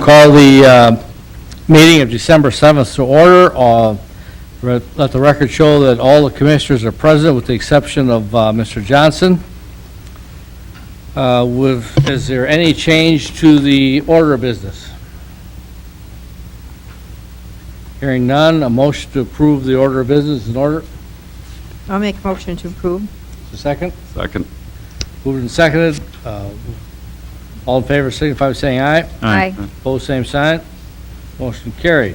call the meeting of December 7th to order. Let the record show that all the commissioners are present with the exception of Mr. Johnson. Is there any change to the order of business? Hearing none, a motion to approve the order of business is in order. I'll make a motion to approve. A second? Second. Moved and seconded. All in favor signify by saying aye. Aye. Opposed, same sign. Motion carried.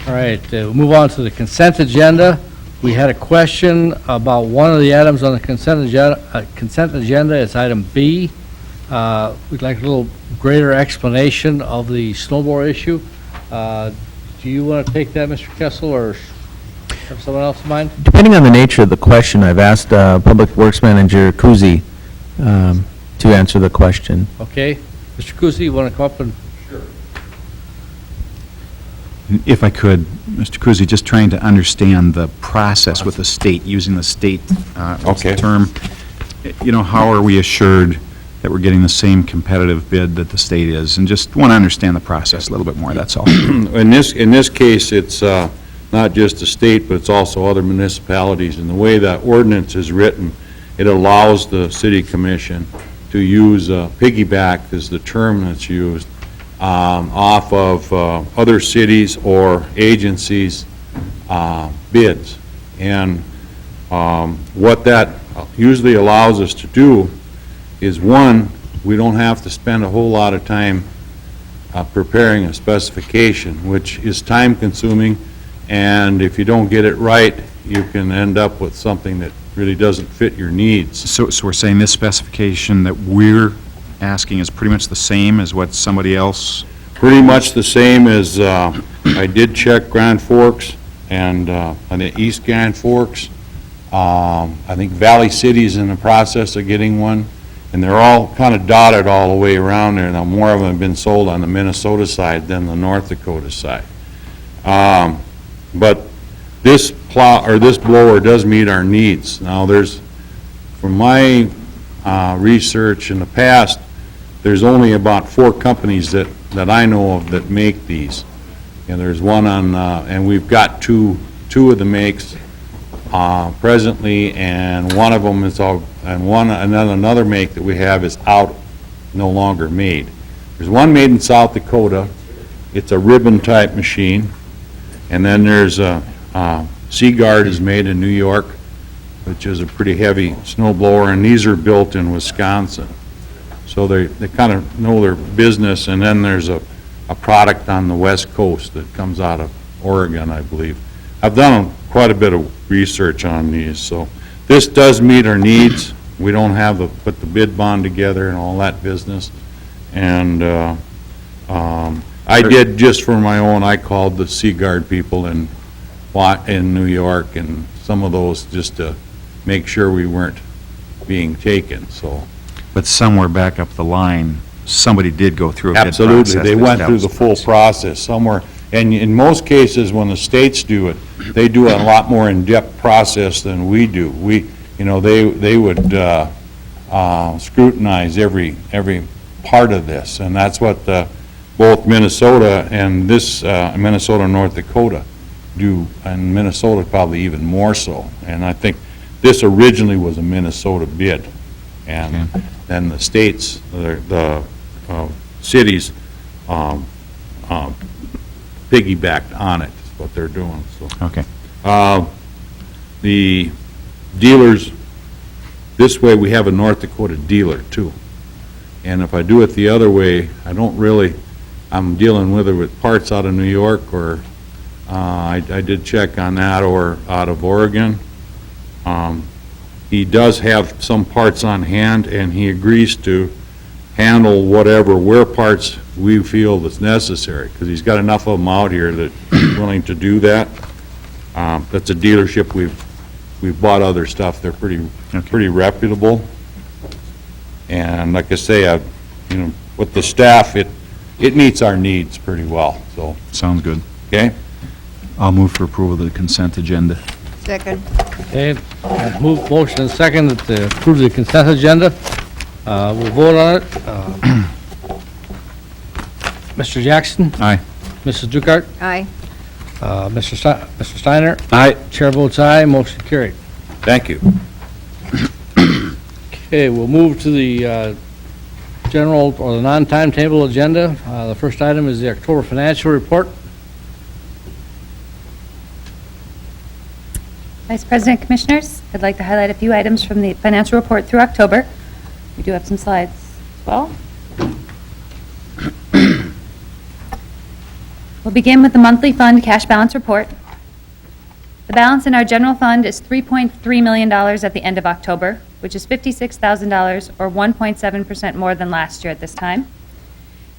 All right, we'll move on to the consent agenda. We had a question about one of the items on the consent agenda. It's item B. We'd like a little greater explanation of the snowblower issue. Do you want to take that, Mr. Kessel, or have someone else in mind? Depending on the nature of the question, I've asked Public Works Manager Kuzi to answer the question. Okay. Mr. Kuzi, you want to come up and... If I could, Mr. Kuzi, just trying to understand the process with the state, using the state what's the term. You know, how are we assured that we're getting the same competitive bid that the state is? And just want to understand the process a little bit more, that's all. In this case, it's not just the state, but it's also other municipalities. And the way that ordinance is written, it allows the city commission to use piggyback is the term that's used off of other cities or agencies' bids. And what that usually allows us to do is, one, we don't have to spend a whole lot of time preparing a specification, which is time-consuming, and if you don't get it right, you can end up with something that really doesn't fit your needs. So we're saying this specification that we're asking is pretty much the same as what somebody else? Pretty much the same as, I did check Grand Forks and on the East Grand Forks. I think Valley City's in the process of getting one, and they're all kind of dotted all the way around there. Now, more of them have been sold on the Minnesota side than the North Dakota side. But this blower does meet our needs. Now, from my research in the past, there's only about 4 companies that I know of that make these. And there's one on, and we've got two of the makes presently, and one of them is all, and another make that we have is out, no longer made. There's one made in South Dakota. It's a ribbon type machine. And then there's Seagard is made in New York, which is a pretty heavy snow blower, and these are built in Wisconsin. So they kind of know their business. And then there's a product on the West Coast that comes out of Oregon, I believe. I've done quite a bit of research on these, so this does meet our needs. We don't have to put the bid bond together and all that business. And I did, just for my own, I called the Seagard people in New York and some of those just to make sure we weren't being taken, so. But somewhere back up the line, somebody did go through a bid process. Absolutely, they that went through the established full process somewhere. And in most cases, when the states do it, they do a lot more in-depth process than we do. They would scrutinize every part of this, and that's what both Minnesota and Minnesota and North Dakota do, and Minnesota probably even more so. And I think this originally was a Minnesota bid, and then the states, the cities piggybacked on it, is what they're doing, so. Okay. The dealers, this way we have a North Dakota dealer too. And if I do it the other way, I'm dealing with parts out of New York, or I did check on that, or out of Oregon. He does have some parts on hand, and he agrees to handle whatever wear parts we feel that's necessary, because he's got enough of them out here that he's willing to do that. That's a dealership we've bought other stuff. They're pretty reputable. And like I say, with the staff, it meets our needs pretty well, so. Sounds good. Okay? I'll move for approval of the consent agenda. Second. Okay, motion and second to approve the consent agenda. We'll vote on it. Mr. Jackson? Aye. Mrs. Dukart? Aye. Mr. Steiner? Aye. Chair votes aye, motion carried. Thank you. Okay, we'll move to the general or the non-timetable agenda. The first item is the October financial report. Vice President, Commissioners, I'd like to highlight a few items from the financial report through October. We do have some slides as well. We'll begin with the monthly fund cash balance report. The balance in our general fund is $3.3 million at the end of October, which is $56,000 or 1.7% more than last year at this time.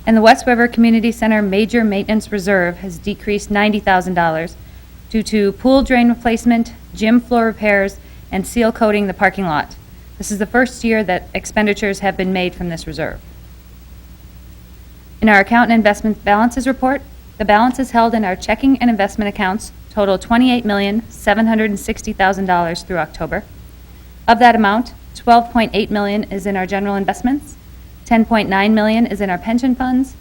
And the West River Community Center Major Maintenance Reserve has decreased $90,000 due to pool drain replacement, gym floor repairs, and seal coating the parking lot. This is the first year that expenditures have been made from this reserve. In our account and investment balances report, the balances held in our checking and investment accounts total $28,760,000 through October. Of that amount, $12.8 million is in our general investments, $10.9 million is in our pension funds,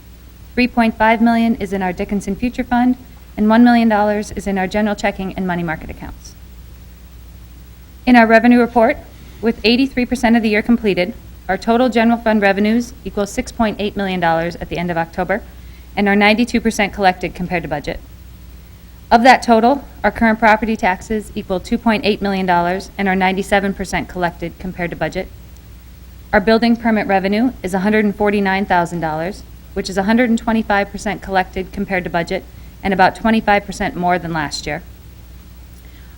$3.5 million is in our Dickinson Future Fund, and $1 million is in our general checking and money market accounts. In our revenue report, with 83% of the year completed, our total general fund revenues equal $6.8 million at the end of October, and are 92% collected compared to budget. Of that total, our current property taxes equal $2.8 million and are 97% collected compared to budget. Our building permit revenue is $149,000, which is 125% collected compared to budget and about 25% more than last year.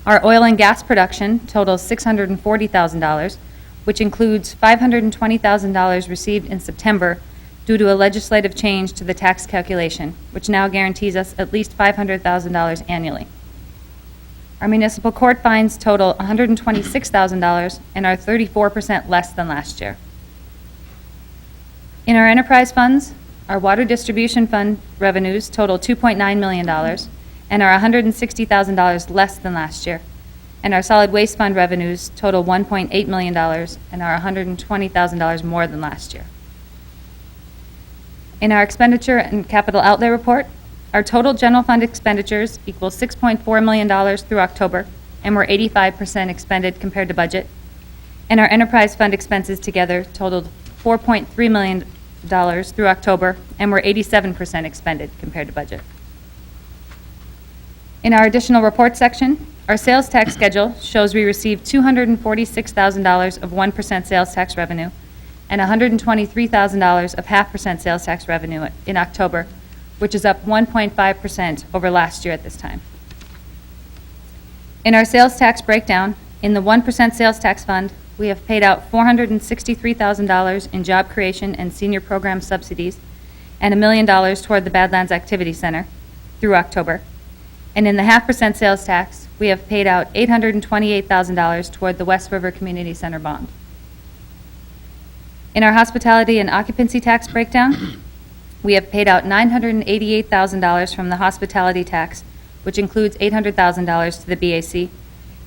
Our oil and gas production totals $640,000, which includes $520,000 received in September due to a legislative change to the tax calculation, which now guarantees us at least $500,000 annually. Our municipal court fines total $126,000 and are 34% less than last year. In our enterprise funds, our water distribution fund revenues total $2.9 million and are $160,000 less than last year. And our solid waste fund revenues total $1.8 million and are $120,000 more than last year. In our expenditure and capital outlay report, our total general fund expenditures equal $6.4 million through October, and were 85% expended compared to budget. And our enterprise fund expenses together totaled $4.3 million through October, and were 87% expended compared to budget. In our additional report section, our sales tax schedule shows we received $246,000 of 1% sales tax revenue and $123,000 of 0.5% sales tax revenue in October, which is up 1.5% over last year at this time. In our sales tax breakdown, in the 1% sales tax fund, we have paid out $463,000 in job creation and senior program subsidies and $1 million toward the Badlands Activity Center through October. And in the 0.5% sales tax, we have paid out $828,000 toward the West River Community Center bond. In our hospitality and occupancy tax breakdown, we have paid out $988,000 from the hospitality tax, which includes $800,000 to the BAC,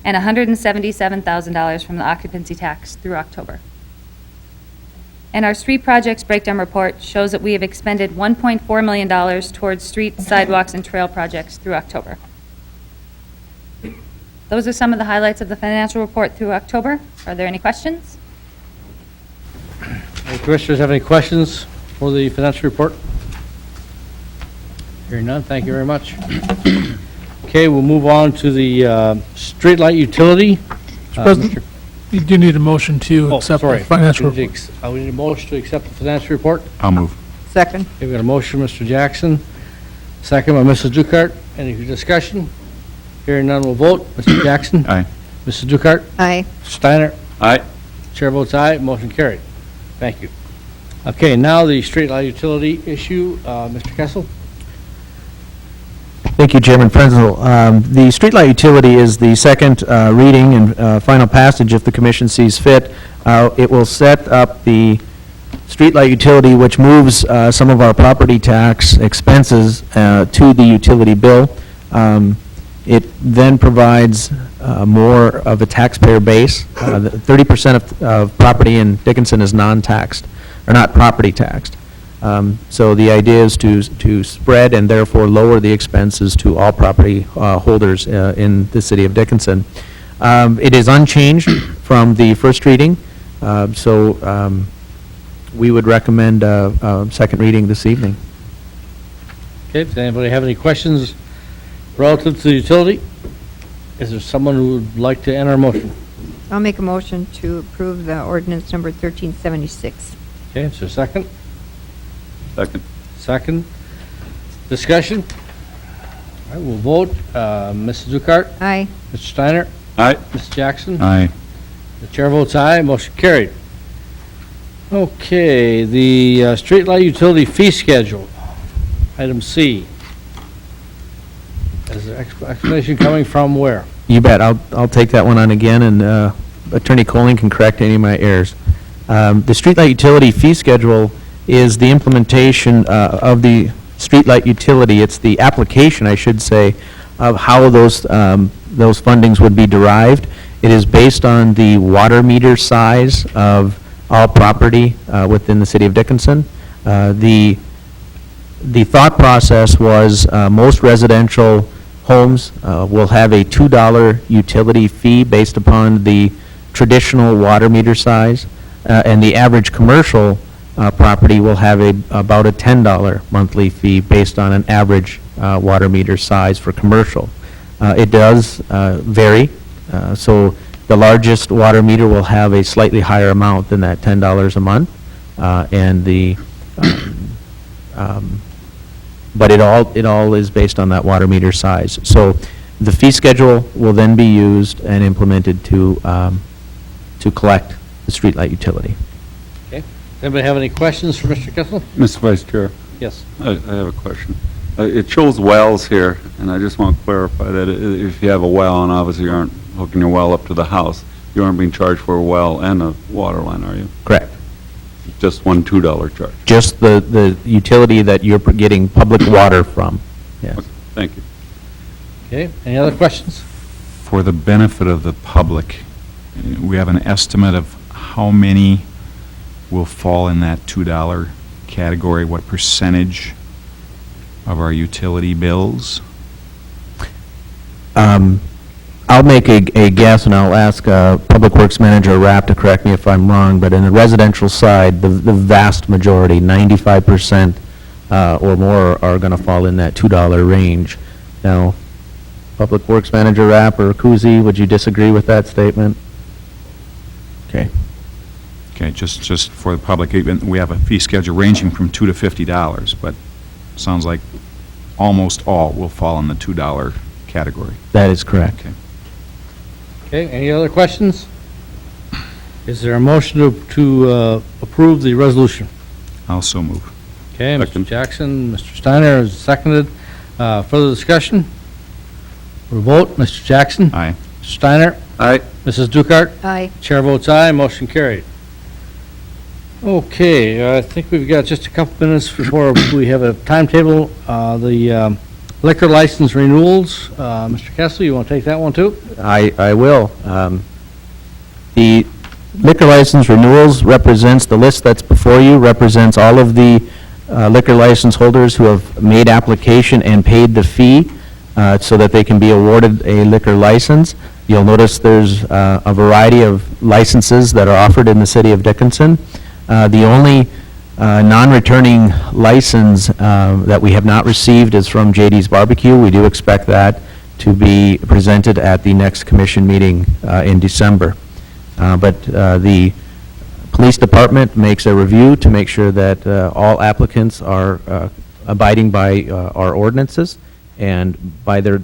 and $177,000 from the occupancy tax through October. And our street projects breakdown report shows that we have expended $1.4 million towards street, sidewalks, and trail projects through October. Those are some of the highlights of the financial report through October. Are there any questions? Any commissioners have any questions for the financial report? Hearing none, thank you very much. Okay, we'll move on to the streetlight utility. President, you do need a motion to accept the financial report. We need a motion to accept the financial report. I'll move. Second. Okay, we got a motion, Mr. Jackson, second by Mrs. Dukart. Any discussion? Hearing none, we'll vote. Mr. Jackson? Aye. Mrs. Dukart? Aye. Mr. Steiner? Aye. Chair votes aye, motion carried. Thank you. Okay, now the streetlight utility issue. Mr. Kessel? Thank you, Chairman Frenzel. The streetlight utility is the second reading and final passage if the commission sees fit. It will set up the streetlight utility, which moves some of our property tax expenses to the utility bill. It then provides more of a taxpayer base. 30% of property in Dickinson is non-taxed, or not property taxed. So the idea is to spread and therefore lower the expenses to all property holders in the city of Dickinson. It is unchanged from the first reading, so we would recommend a second reading this evening. Okay, does anybody have any questions relative to the utility? Is there someone who would like to enter a motion? I'll make a motion to approve the ordinance number 1376. Okay, is there a second? Second. Second. Discussion? All right, we'll vote. Mrs. Dukart? Aye. Mr. Steiner? Aye. Mrs. Jackson? Aye. The chair votes aye, motion carried. Okay, the streetlight utility fee schedule, item C. Is there explanation coming from where? You bet. I'll take that one on again, and Attorney Colling can correct any of my errors. The streetlight utility fee schedule is the implementation of the streetlight utility. It's the application, I should say, of how those fundings would be derived. It is based on the water meter size of all property within the city of Dickinson. The thought process was most residential homes will have a $2 utility fee based upon the traditional water meter size, and the average commercial property will have about a $10 monthly fee based on an average water meter size for commercial. It does vary, so the largest water meter will have a slightly higher amount than that $10 a month, and but it all is based on that water meter size. So the fee schedule will then be used and implemented to collect the streetlight utility. Okay. Does anybody have any questions for Mr. Kissel? Mr. Vice Chair, Yes. I have a question. It shows wells here, and I just want to clarify that if you have a well, and obviously you aren't hooking your well up to the house, you aren't being charged for a well and a water line, are you? Correct. Just one $2 charge? Just the utility that you're getting public water from. Yes. Okay, thank you. Okay, any other questions? For the benefit of the public, we have an estimate of how many will fall in that $2 category, what percentage of our utility bills? I'll make a guess, and I'll ask Public Works Manager Rapp to correct me if I'm wrong, but in the residential side, the vast majority, 95% or more, are going to fall in that $2 range. Now, Public Works Manager Rapp or Kuzi, would you disagree with that statement? Okay. Okay, just for the public, we have a fee schedule ranging from $2 to $50, but sounds like almost all will fall in the $2 category. That is correct. Okay. Okay, any other questions? Is there a motion to approve the resolution? Also move. Okay, Mr. Second. Jackson, Mr. Steiner is seconded. Further discussion? We'll vote. Mr. Jackson? Aye. Mr. Steiner? Aye. Mrs. Dukart? Aye. Chair votes aye, motion carried. Okay, I think we've got just a couple minutes before we have a timetable. The liquor license renewals, Mr. Kessler, you want to take that one too? I will. The liquor license renewals represents, the list that's before you represents all of the liquor license holders who have made application and paid the fee so that they can be awarded a liquor license. You'll notice there's a variety of licenses that are offered in the city of Dickinson. The only non-returning license that we have not received is from JD's Barbecue. We do expect that to be presented at the next commission meeting in December. But the police department makes a review to make sure that all applicants are abiding by our ordinances, and by their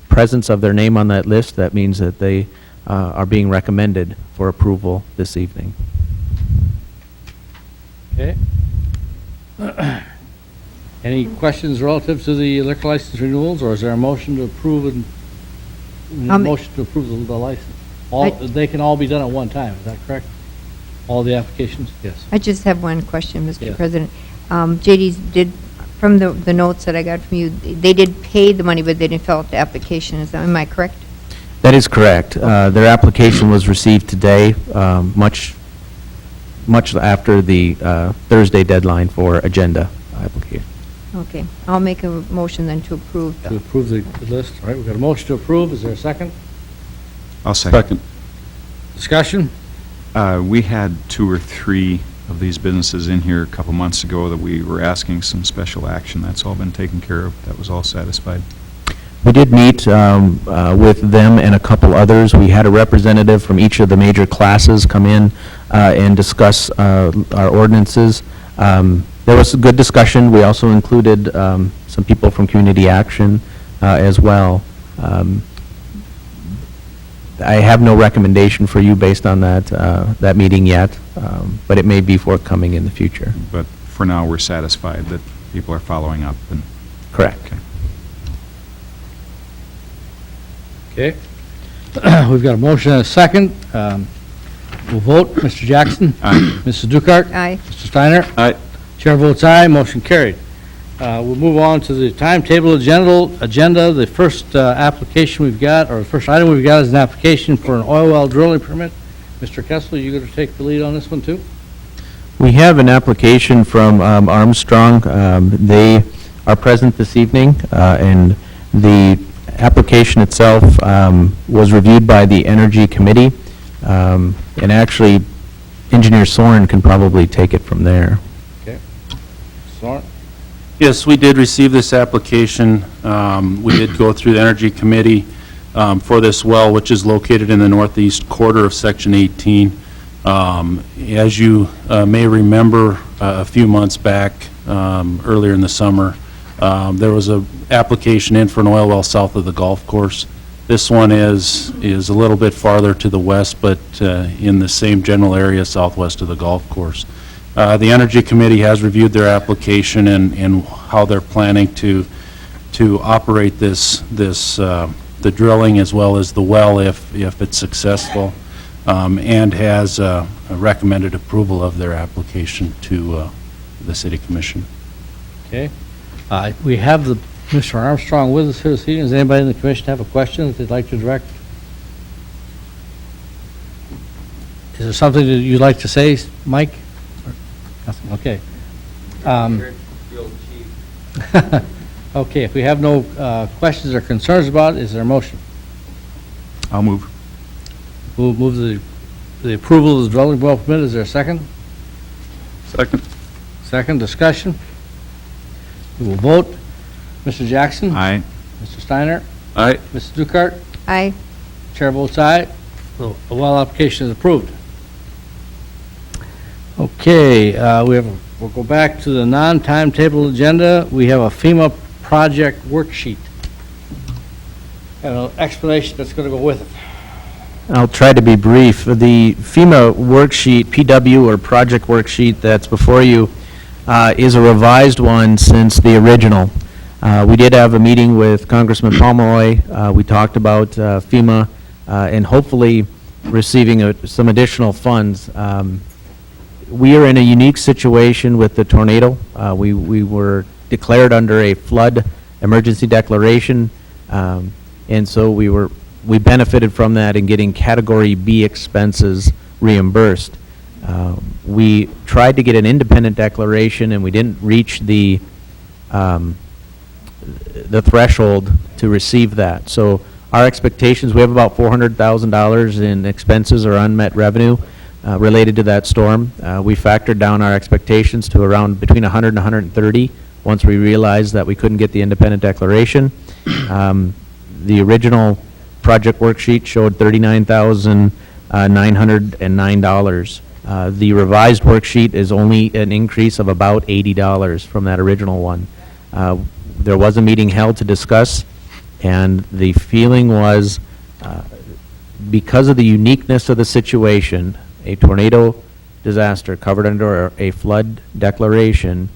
presence of their name on that list, that means that they are being recommended for approval this evening. Okay. Any questions relative to the liquor license renewals, or is there a motion to approve motion to approve the license? They can all be done at one time, is that correct? All the applications? Yes. I just have one question, Mr. Yes. President. JD's did, from the notes that I got from you, they did pay the money, but they didn't fill out the application. Am I correct? That is correct. Their application was received today, much much after the Thursday deadline for agenda application. Okay, I'll make a motion then to approve. To approve the list. All right, we've got a motion to approve. Is there a second? I'll second. Second. Discussion? We had 2 or 3 of these businesses in here a couple months ago that we were asking some special action. That's all been taken care of. That was all satisfied. We did meet with them and a couple others. We had a representative from each of the major classes come in and discuss our ordinances. There was a good discussion. We also included some people from Community Action as well. I have no recommendation for you based on that meeting yet, but it may be forthcoming in the future. But for now, we're satisfied that people are following up and. Correct. Okay. We've got a motion and a second. We'll vote. Mr. Jackson? Aye. Mrs. Dukart? Aye. Mr. Steiner? Aye. Chair votes aye, motion carried. We'll move on to the timetable agenda. The first application we've got, or the first item we've got is an application for an oil well drilling permit. Mr. Kessler, you going to take the lead on this one, too? We have an application from Armstrong. They are present this evening, and the application itself was reviewed by the Energy Committee, and actually, Engineer Soren can probably take it from there. Soren? Yes, we did receive this application. We did go through the Energy Committee for this well, which is located in the northeast quarter of Section 18. As you may remember, a few months back, earlier in the summer, there was an application in for an oil well south of the golf course. This one is a little bit farther to the west, but in the same general area southwest of the golf course. The Energy Committee has reviewed their application and how they're planning to operate the drilling as well as the well if it's successful, and has recommended approval of their application to the City Commission. Okay. We have Mr. Armstrong with us here this evening. Does anybody in the commission have a question that they'd like to direct? Is there something that you'd like to say, Mike? Nothing, okay. Okay, if we have no questions or concerns about it, is there a motion? I'll move. We'll move the approval of the drilling well permit. Is there a second? Second. Second, discussion? We will vote. Mr. Jackson? Aye. Mr. Steiner? Aye. Mrs. Dukart? Aye. Chair votes aye. The well application is approved. Okay, we'll go back to the non-timetable agenda. We have a FEMA project worksheet. And an explanation that's going to go with it. I'll try to be brief. The FEMA worksheet, PW or project worksheet that's before you, is a revised one since the original. We did have a meeting with Congressman Pomeroy. We talked about FEMA and hopefully receiving some additional funds. We are in a unique situation with the tornado. We were declared under a flood emergency declaration, and so we benefited from that in getting Category B expenses reimbursed. We tried to get an independent declaration, and we didn't reach the threshold to receive that. So our expectations, we have about $400,000 in expenses or unmet revenue related to that storm. We factored down our expectations to around between 100 and 130 once we realized that we couldn't get the independent declaration. The original project worksheet showed $39,909. The revised worksheet is only an increase of about $80 from that original one. There was a meeting held to discuss, and the feeling was, because of the uniqueness of the situation, a tornado disaster covered under a flood declaration,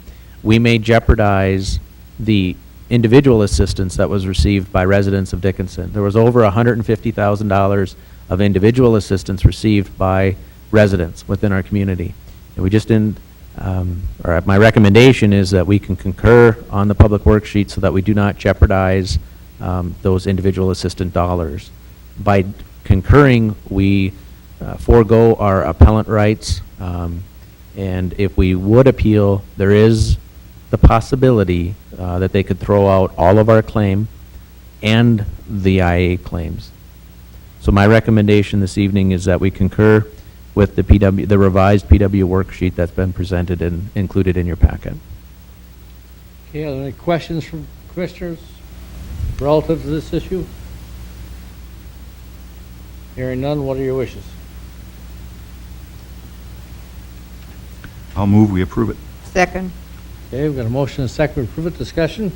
we may jeopardize the individual assistance that was received by residents of Dickinson. There was over $150,000 of individual assistance received by residents within our community. And we just didn't, or my recommendation is that we can concur on the public worksheet so that we do not jeopardize those individual assistant dollars. By concurring, we forego our appellant rights, And if we would appeal, there is the possibility that they could throw out all of our claim and the IA claims. So my recommendation this evening is that we concur with the revised PW worksheet that's been presented and included in your packet. Okay, are there any questions from commissioners relative to this issue? Hearing none, what are your wishes? I'll move, we approve it. Second. Okay, we've got a motion and a second to approve it. Discussion?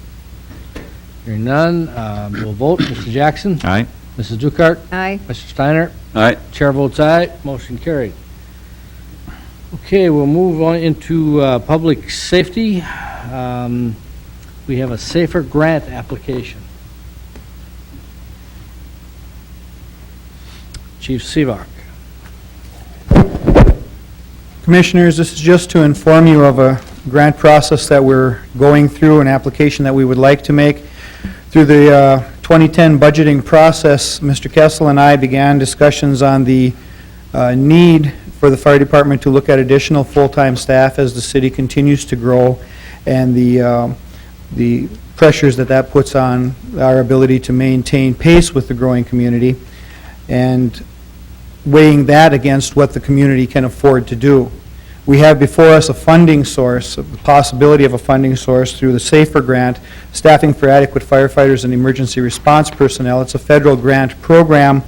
Hearing none, we'll vote. Mr. Jackson? Aye. Mrs. Dukart? Aye. Mr. Steiner? All right, Chair votes aye, motion carried. Okay, we'll move on into public safety. We have a safer grant application. Chief Seevark. Commissioners, this is just to inform you of a grant process that we're going through, an application that we would like to make. Through the 2010 budgeting process, Mr. Kessel and I began discussions on the need for the fire department to look at additional full-time staff as the city continues to grow, and the pressures that that puts on our ability to maintain pace with the growing community, and weighing that against what the community can afford to do. We have before us a funding source, a possibility of a funding source through the SAFER grant, Staffing for Adequate Firefighters and Emergency Response Personnel. It's a federal grant program.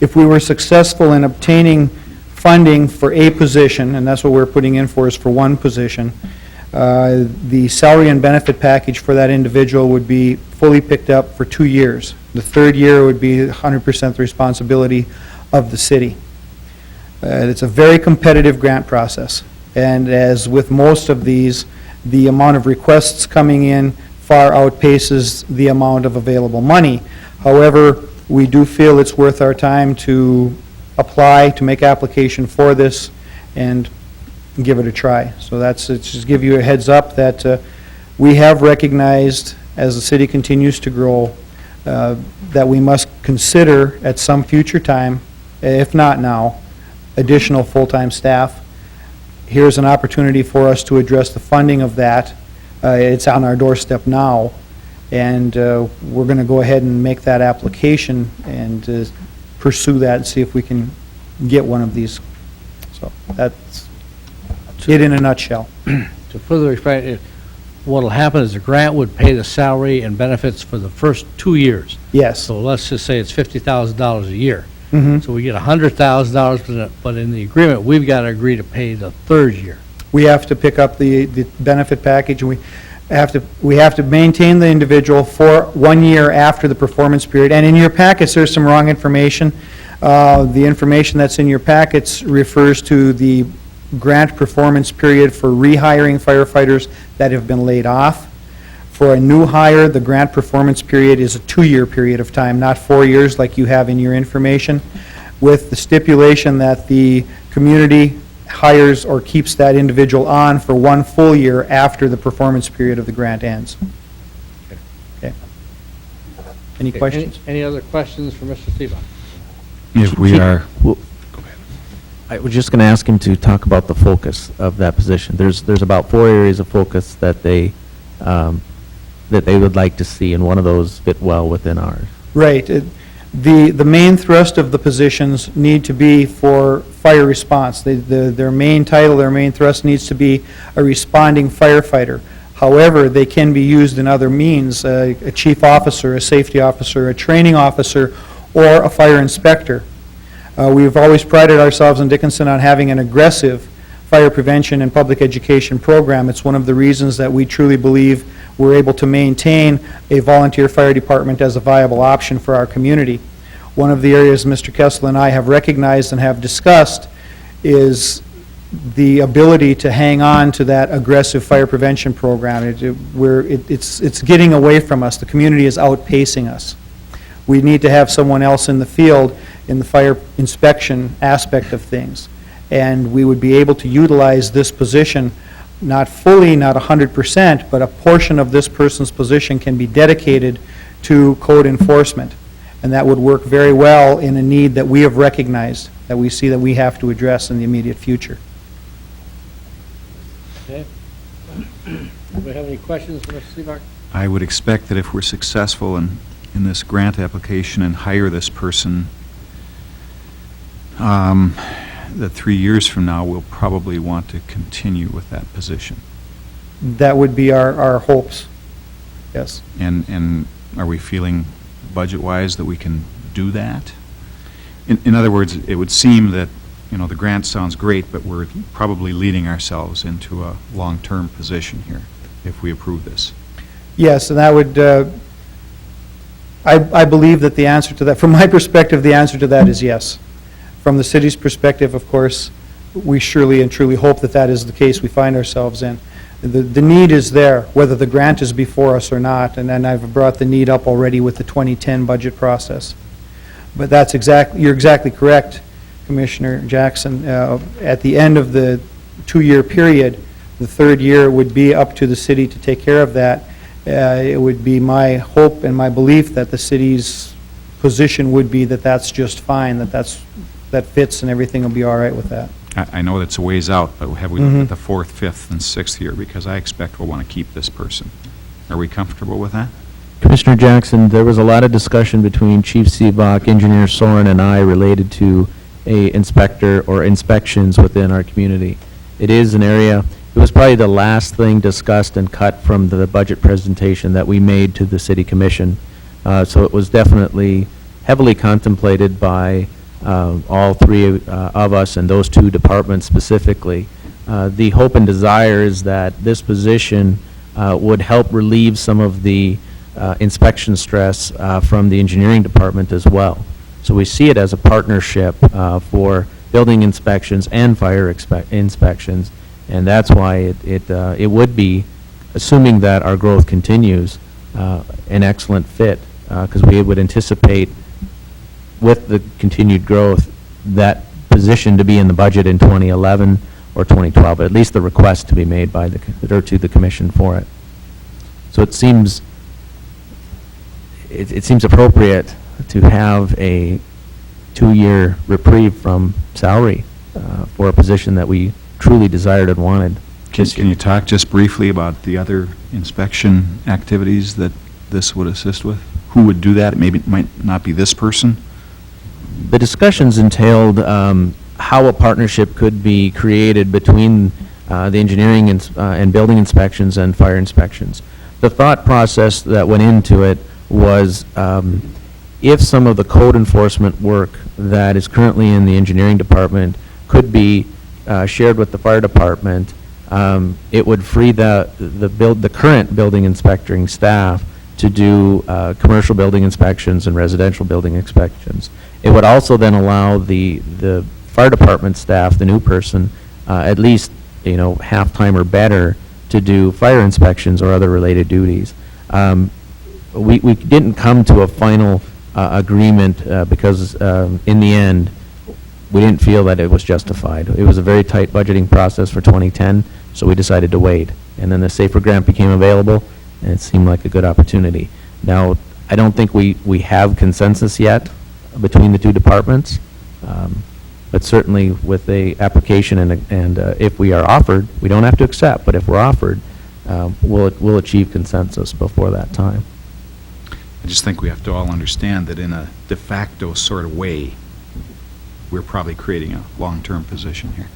If we were successful in obtaining funding for a position, and that's what we're putting in for, is for one position, the salary and benefit package for that individual would be fully picked up for 2 years. The third year would be 100% the responsibility of the city. It's a very competitive grant process, and as with most of these, the amount of requests coming in far outpaces the amount of available money. However, we do feel it's worth our time to apply, to make application for this, and give it a try. So that's, it's just give you a heads up that we have recognized, as the city continues to grow, that we must consider at some future time, if not now, additional full-time staff. Here's an opportunity for us to address the funding of that. It's on our doorstep now, and we're going to go ahead and make that application and pursue that and see if we can get one of these. So that's it in a nutshell. To further explain, what'll happen is the grant would pay the salary and benefits for the first 2 years. Yes. So let's just say it's $50,000 a year. Mhm. So we get $100,000, but in the agreement, we've got to agree to pay the third year. We have to pick up the benefit package, and we have to maintain the individual for 1 year after the performance period. And in your packets, there's some wrong information. The information that's in your packets refers to the grant performance period for rehiring firefighters that have been laid off. For a new hire, the grant performance period is a 2-year period of time, not 4 years like you have in your information, with the stipulation that the community hires or keeps that individual on for 1 full year after the performance period of the grant ends. Okay. Any questions? Any other questions for Mr. Seevark? If we are, I was just going to ask him to talk about the focus of that position. There's about 4 areas of focus that they would like to see, and one of those fit well within ours. Right. The main thrust of the positions need to be for fire response. Their main title, their main thrust needs to be a responding firefighter. However, they can be used in other means, a chief officer, a safety officer, a training officer, or a fire inspector. We've always prided ourselves in Dickinson on having an aggressive fire prevention and public education program. It's one of the reasons that we truly believe we're able to maintain a volunteer fire department as a viable option for our community. One of the areas Mr. Kessel and I have recognized and have discussed is the ability to hang on to that aggressive fire prevention program. It's getting away from us. The community is outpacing us. We need to have someone else in the field in the fire inspection aspect of things. And we would be able to utilize this position, not fully, not 100%, but a portion of this person's position can be dedicated to code enforcement. And that would work very well in a need that we have recognized, that we see that we have to address in the immediate future. Okay. Do we have any questions for Mr. Seabark? I would expect that if we're successful in this grant application and hire this person, that 3 years from now, we'll probably want to continue with that position. That would be our hopes, yes. And are we feeling budget-wise that we can do that? In other words, it would seem that, the grant sounds great, but we're probably leading ourselves into a long-term position here if we approve this. Yes, and that would, I believe that the answer to that, from my perspective, the answer to that is yes. From the city's perspective, of course, we surely and truly hope that that is the case we find ourselves in. The need is there, whether the grant is before us or not, and then I've brought the need up already with the 2010 budget process. But you're exactly correct, Commissioner Jackson. At the end of the 2-year period, the 3rd year would be up to the city to take care of that. It would be my hope and my belief that the city's position would be that that's just fine, that fits and everything will be all right with that. I know that's a ways out, but have we looked at the 4th, 5th, and 6th year? Because I expect we'll want to keep this person. Are we comfortable with that? Commissioner Jackson, there was a lot of discussion between Chief Seebach, Engineer Soren, and I related to a inspector or inspections within our community. It is an area, it was probably the last thing discussed and cut from the budget presentation that we made to the City Commission. So it was definitely heavily contemplated by all three of us and those 2 departments specifically. The hope and desire is that this position would help relieve some of the inspection stress from the engineering department as well. So we see it as a partnership for building inspections and fire inspections, and that's why it would be, assuming that our growth continues, an excellent fit, because we would anticipate with the continued growth, that position to be in the budget in 2011 or 2012, at least the request to be made by to the commission for it. So it seems appropriate to have a 2-year reprieve from salary for a position that we truly desired and wanted. Can you talk just briefly about the other inspection activities that this would assist with? Who would do that? Maybe it might not be this person? The discussions entailed how a partnership could be created between the engineering and building inspections and fire inspections. The thought process that went into it was if some of the code enforcement work that is currently in the engineering department could be shared with the fire department, it would free the current building inspecting staff to do commercial building inspections and residential building inspections. It would also then allow the fire department staff, the new person, at least, half-time or better to do fire inspections or other related duties. We didn't come to a final agreement because in the end, we didn't feel that it was justified. It was a very tight budgeting process for 2010, so we decided to wait. And then the SAFER grant became available, and it seemed like a good opportunity. Now, I don't think we have consensus yet between the 2 departments, but certainly with the application and if we are offered, we don't have to accept, but if we're offered, we'll achieve consensus before that time. I just think we have to all understand that in a de facto sort of way, we're probably creating a long-term position here.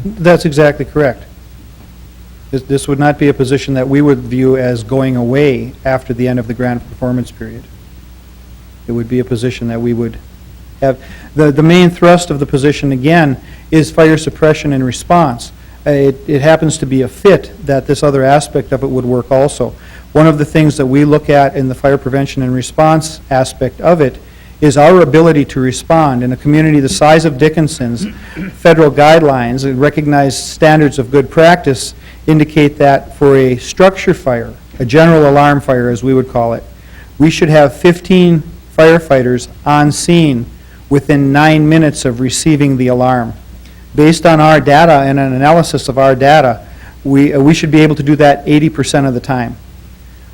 That's exactly correct. This would not be a position that we would view as going away after the end of the grant performance period. It would be a position that we would have. The main thrust of the position, again, is fire suppression and response. It happens to be a fit that this other aspect of it would work also. One of the things that we look at in the fire prevention and response aspect of it is our ability to respond. In a community the size of Dickinson's, federal guidelines and recognized standards of good practice indicate that for a structure fire, a general alarm fire as we would call it, we should have 15 firefighters on scene within 9 minutes of receiving the alarm. Based on our data and an analysis of our data, we should be able to do that 80% of the time.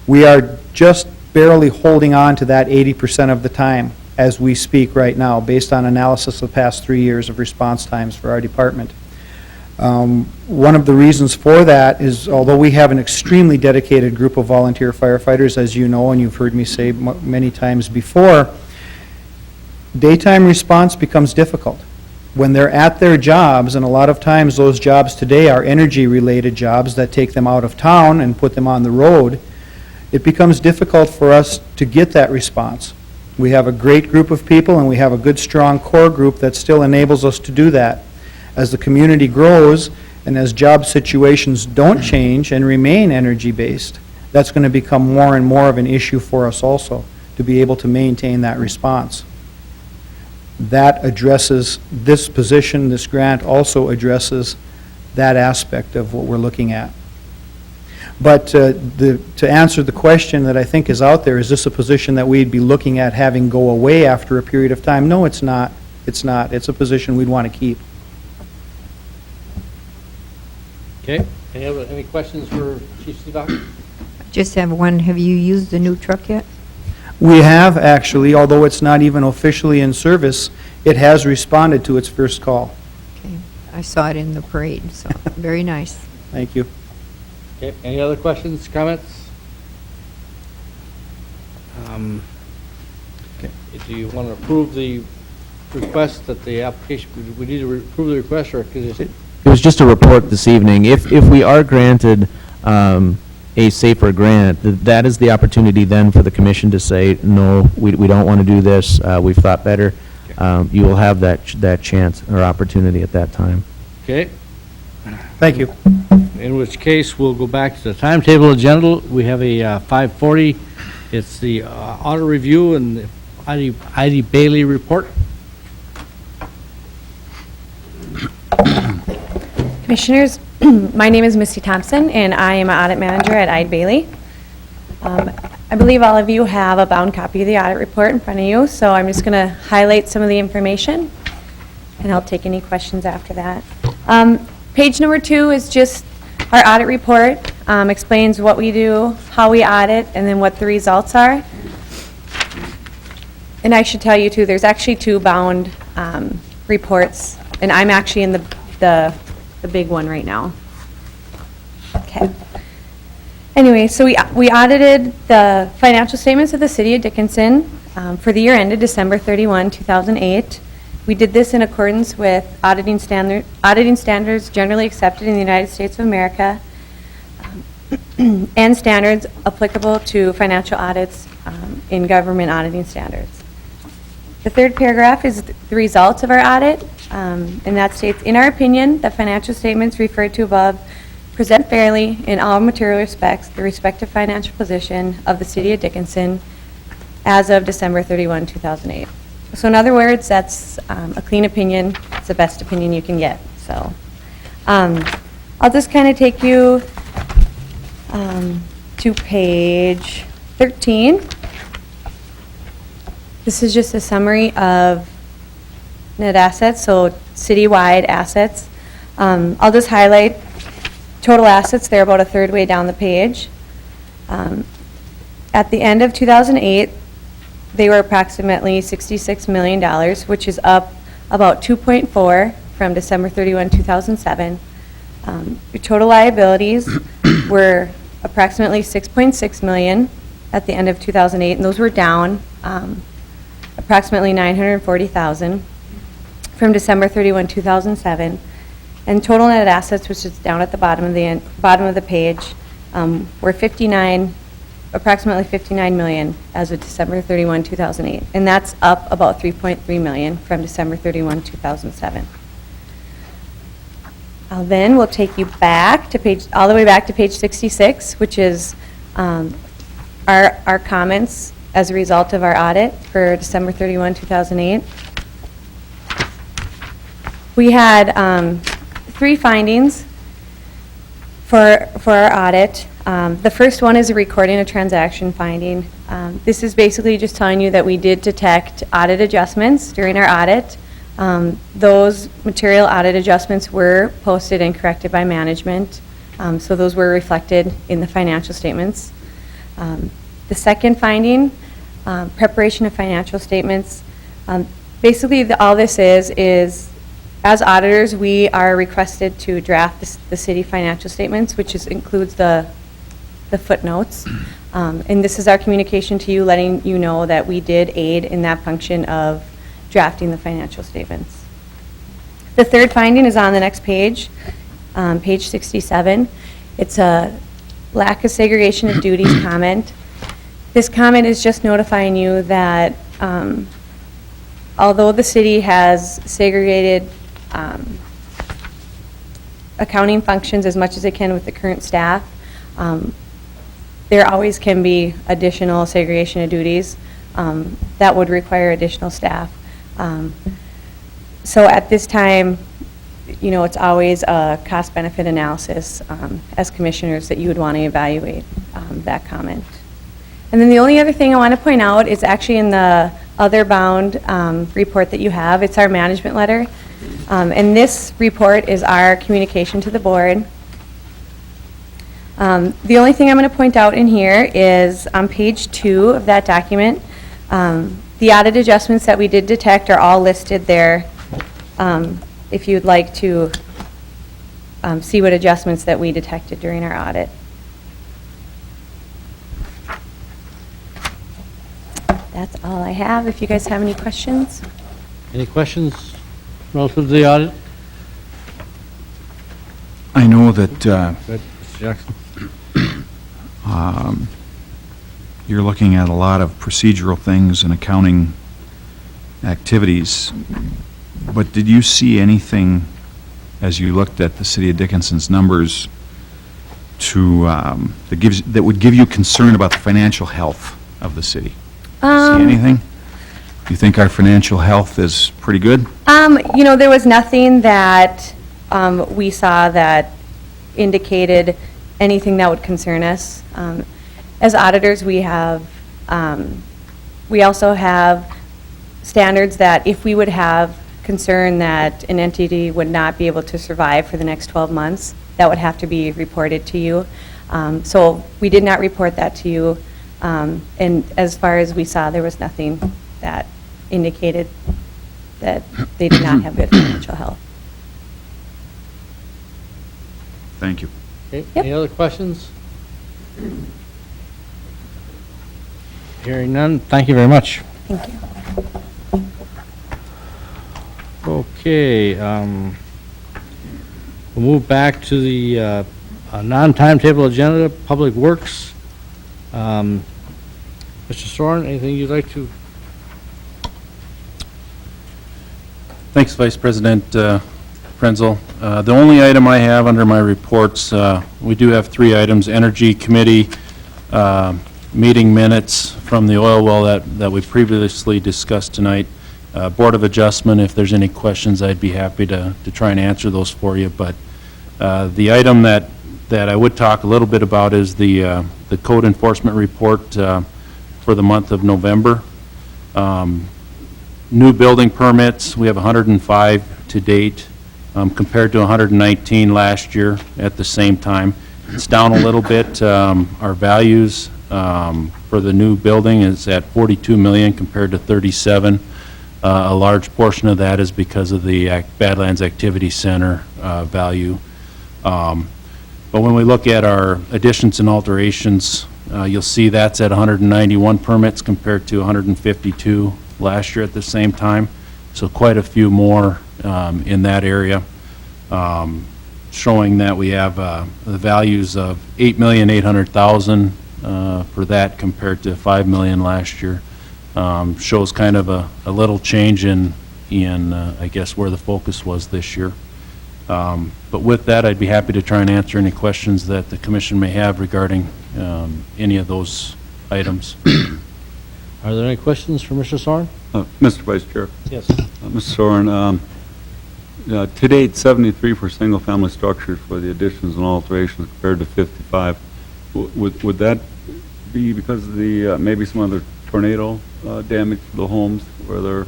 We are just barely holding on to that 80% of the time as we speak right now, based on analysis of the past 3 years of response times for our department. One of the reasons for that is, although we have an extremely dedicated group of volunteer firefighters, as you know, and you've heard me say many times before, daytime response becomes difficult. When they're at their jobs, and a lot of times those jobs today are energy-related jobs that take them out of town and put them on the road, it becomes difficult for us to get that response. We have a great group of people, and we have a good, strong core group that still enables us to do that. As the community grows, and as job situations don't change and remain energy-based, that's going to become more and more of an issue for us also, to be able to maintain that response. That addresses this position, this grant also addresses that aspect of what we're looking at. But to answer the question that I think is out there, is this a position that we'd be looking at having go away after a period of time? No, it's not. It's not. It's a position we'd want to keep. Okay, any questions for Chief Seedock? Just have one, have you used the new truck yet? We have actually, although it's not even officially in service, it has responded to its first call. Okay, I saw it in the parade, so, very nice. Thank you. Okay, any other questions, comments? Do you want to approve the request that the application, we need to approve the request, or could you? It was just a report this evening. If we are granted a safer grant, that is the opportunity then for the commission to say, no, we don't want to do this, we've thought better. You will have that chance or opportunity at that time. Okay, Thank you. in which case, we'll go back to the timetable agenda. We have a 5:40. It's the audit review and the ID Bailey report. Commissioners, my name is Misty Thompson, and I am an audit manager at Eide Bailey. I believe all of you have a bound copy of the audit report in front of you, so I'm just going to highlight some of the information, and I'll take any questions after that. Page number 2 is just our audit report, explains what we do, how we audit, and then what the results are. And I should tell you, too, there's actually 2 bound reports, and I'm actually in the big one right now. Okay. Anyway, so we audited the financial statements of the City of Dickinson for the year ended December 31, 2008. We did this in accordance with auditing standards generally accepted in the United States of America and standards applicable to financial audits in government auditing standards. The third paragraph is the results of our audit, and that states, in our opinion, the financial statements referred to above present fairly in all material respects the respective financial position of the City of Dickinson as of December 31, 2008. So in other words, that's a clean opinion. It's the best opinion you can get. So I'll just kind of take you to page 13. This is just a summary of net assets, so citywide assets. I'll just highlight total assets. They're about a third way down the page. At the end of 2008, they were approximately $66 million, which is up about 2.4 from December 31, 2007. Your total liabilities were approximately $6.6 million at the end of 2008, and those were down approximately $940,000 from December 31, 2007. And total net assets, which is down at the bottom of the page, were approximately $59 million as of December 31, 2008. And that's up about $3.3 million from December 31, 2007. Then we'll take you back to all the way back to page 66, which is our comments as a result of our audit for December 31, 2008. We had 3 findings for our audit. The first one is a recording of transaction finding. This is basically just telling you that we did detect audit adjustments during our audit. Those material audit adjustments were posted and corrected by management, so those were reflected in the financial statements. The second finding, preparation of financial statements. Basically, all this is As auditors, we are requested to draft the city financial statements, which includes the footnotes. And this is our communication to you, letting you know that we did aid in that function of drafting the financial statements. The third finding is on the next page, page 67. It's a lack of segregation of duties comment. This comment is just notifying you that although the city has segregated accounting functions as much as it can with the current staff, there always can be additional segregation of duties that would require additional staff. So at this time, you know, it's always a cost-benefit analysis as commissioners that you would want to evaluate that comment. And then the only other thing I want to point out is actually in the other bound report that you have. It's our management letter. And this report is our communication to the board. The only thing I'm going to point out in here is on page 2 of that document, the audit adjustments that we did detect are all listed there if you'd like to see what adjustments that we detected during our audit. That's all I have. If you guys have any questions. Any questions relative to the audit? I know that Good, Mr. Jackson. you're looking at a lot of procedural things and accounting activities, but did you see anything, as you looked at the City of Dickinson's numbers, that would give you concern about the financial health of the city? See anything? Do you think our financial health is pretty good? You know, there was nothing that we saw that indicated anything that would concern us. As auditors, we also have standards that if we would have concern that an entity would not be able to survive for the next 12 months, that would have to be reported to you. So we did not report that to you. And as far as we saw, there was nothing that indicated that they did not have good financial health. Thank you. Okay, Yep. any other questions? Hearing none, thank you very much. Thank you. Okay, we'll move back to the non-timetable agenda, Public Works. Mr. Soren, anything you'd like to? Thanks, Vice President Frenzel. The only item I have under my reports, we do have 3 items: Energy Committee meeting minutes from the oil well that we previously discussed tonight. Board of Adjustment, if there's any questions, I'd be happy to try and answer those for you. But the item that I would talk a little bit about is the code enforcement report for the month of November. New building permits, we have 105 to date, compared to 119 last year at the same time. It's down a little bit. Our values for the new building is at 42 million compared to 37. A large portion of that is because of the Badlands Activity Center value. But when we look at our additions and alterations, you'll see that's at 191 permits compared to 152 last year at the same time. So quite a few more in that area, showing that we have the values of $8,800,000 for that compared to $5 million last year. Shows kind of a little change in I guess, where the focus was this year. But with that, I'd be happy to try and answer any questions that the commission may have regarding any of those items. Are there any questions for Mr. Soren? Mr. Vice Chair. Yes. Mr. Soren, to date, 73 for single-family structures for the additions and alterations compared to 55. Would that be because of the, maybe some other tornado damage to the homes where they're?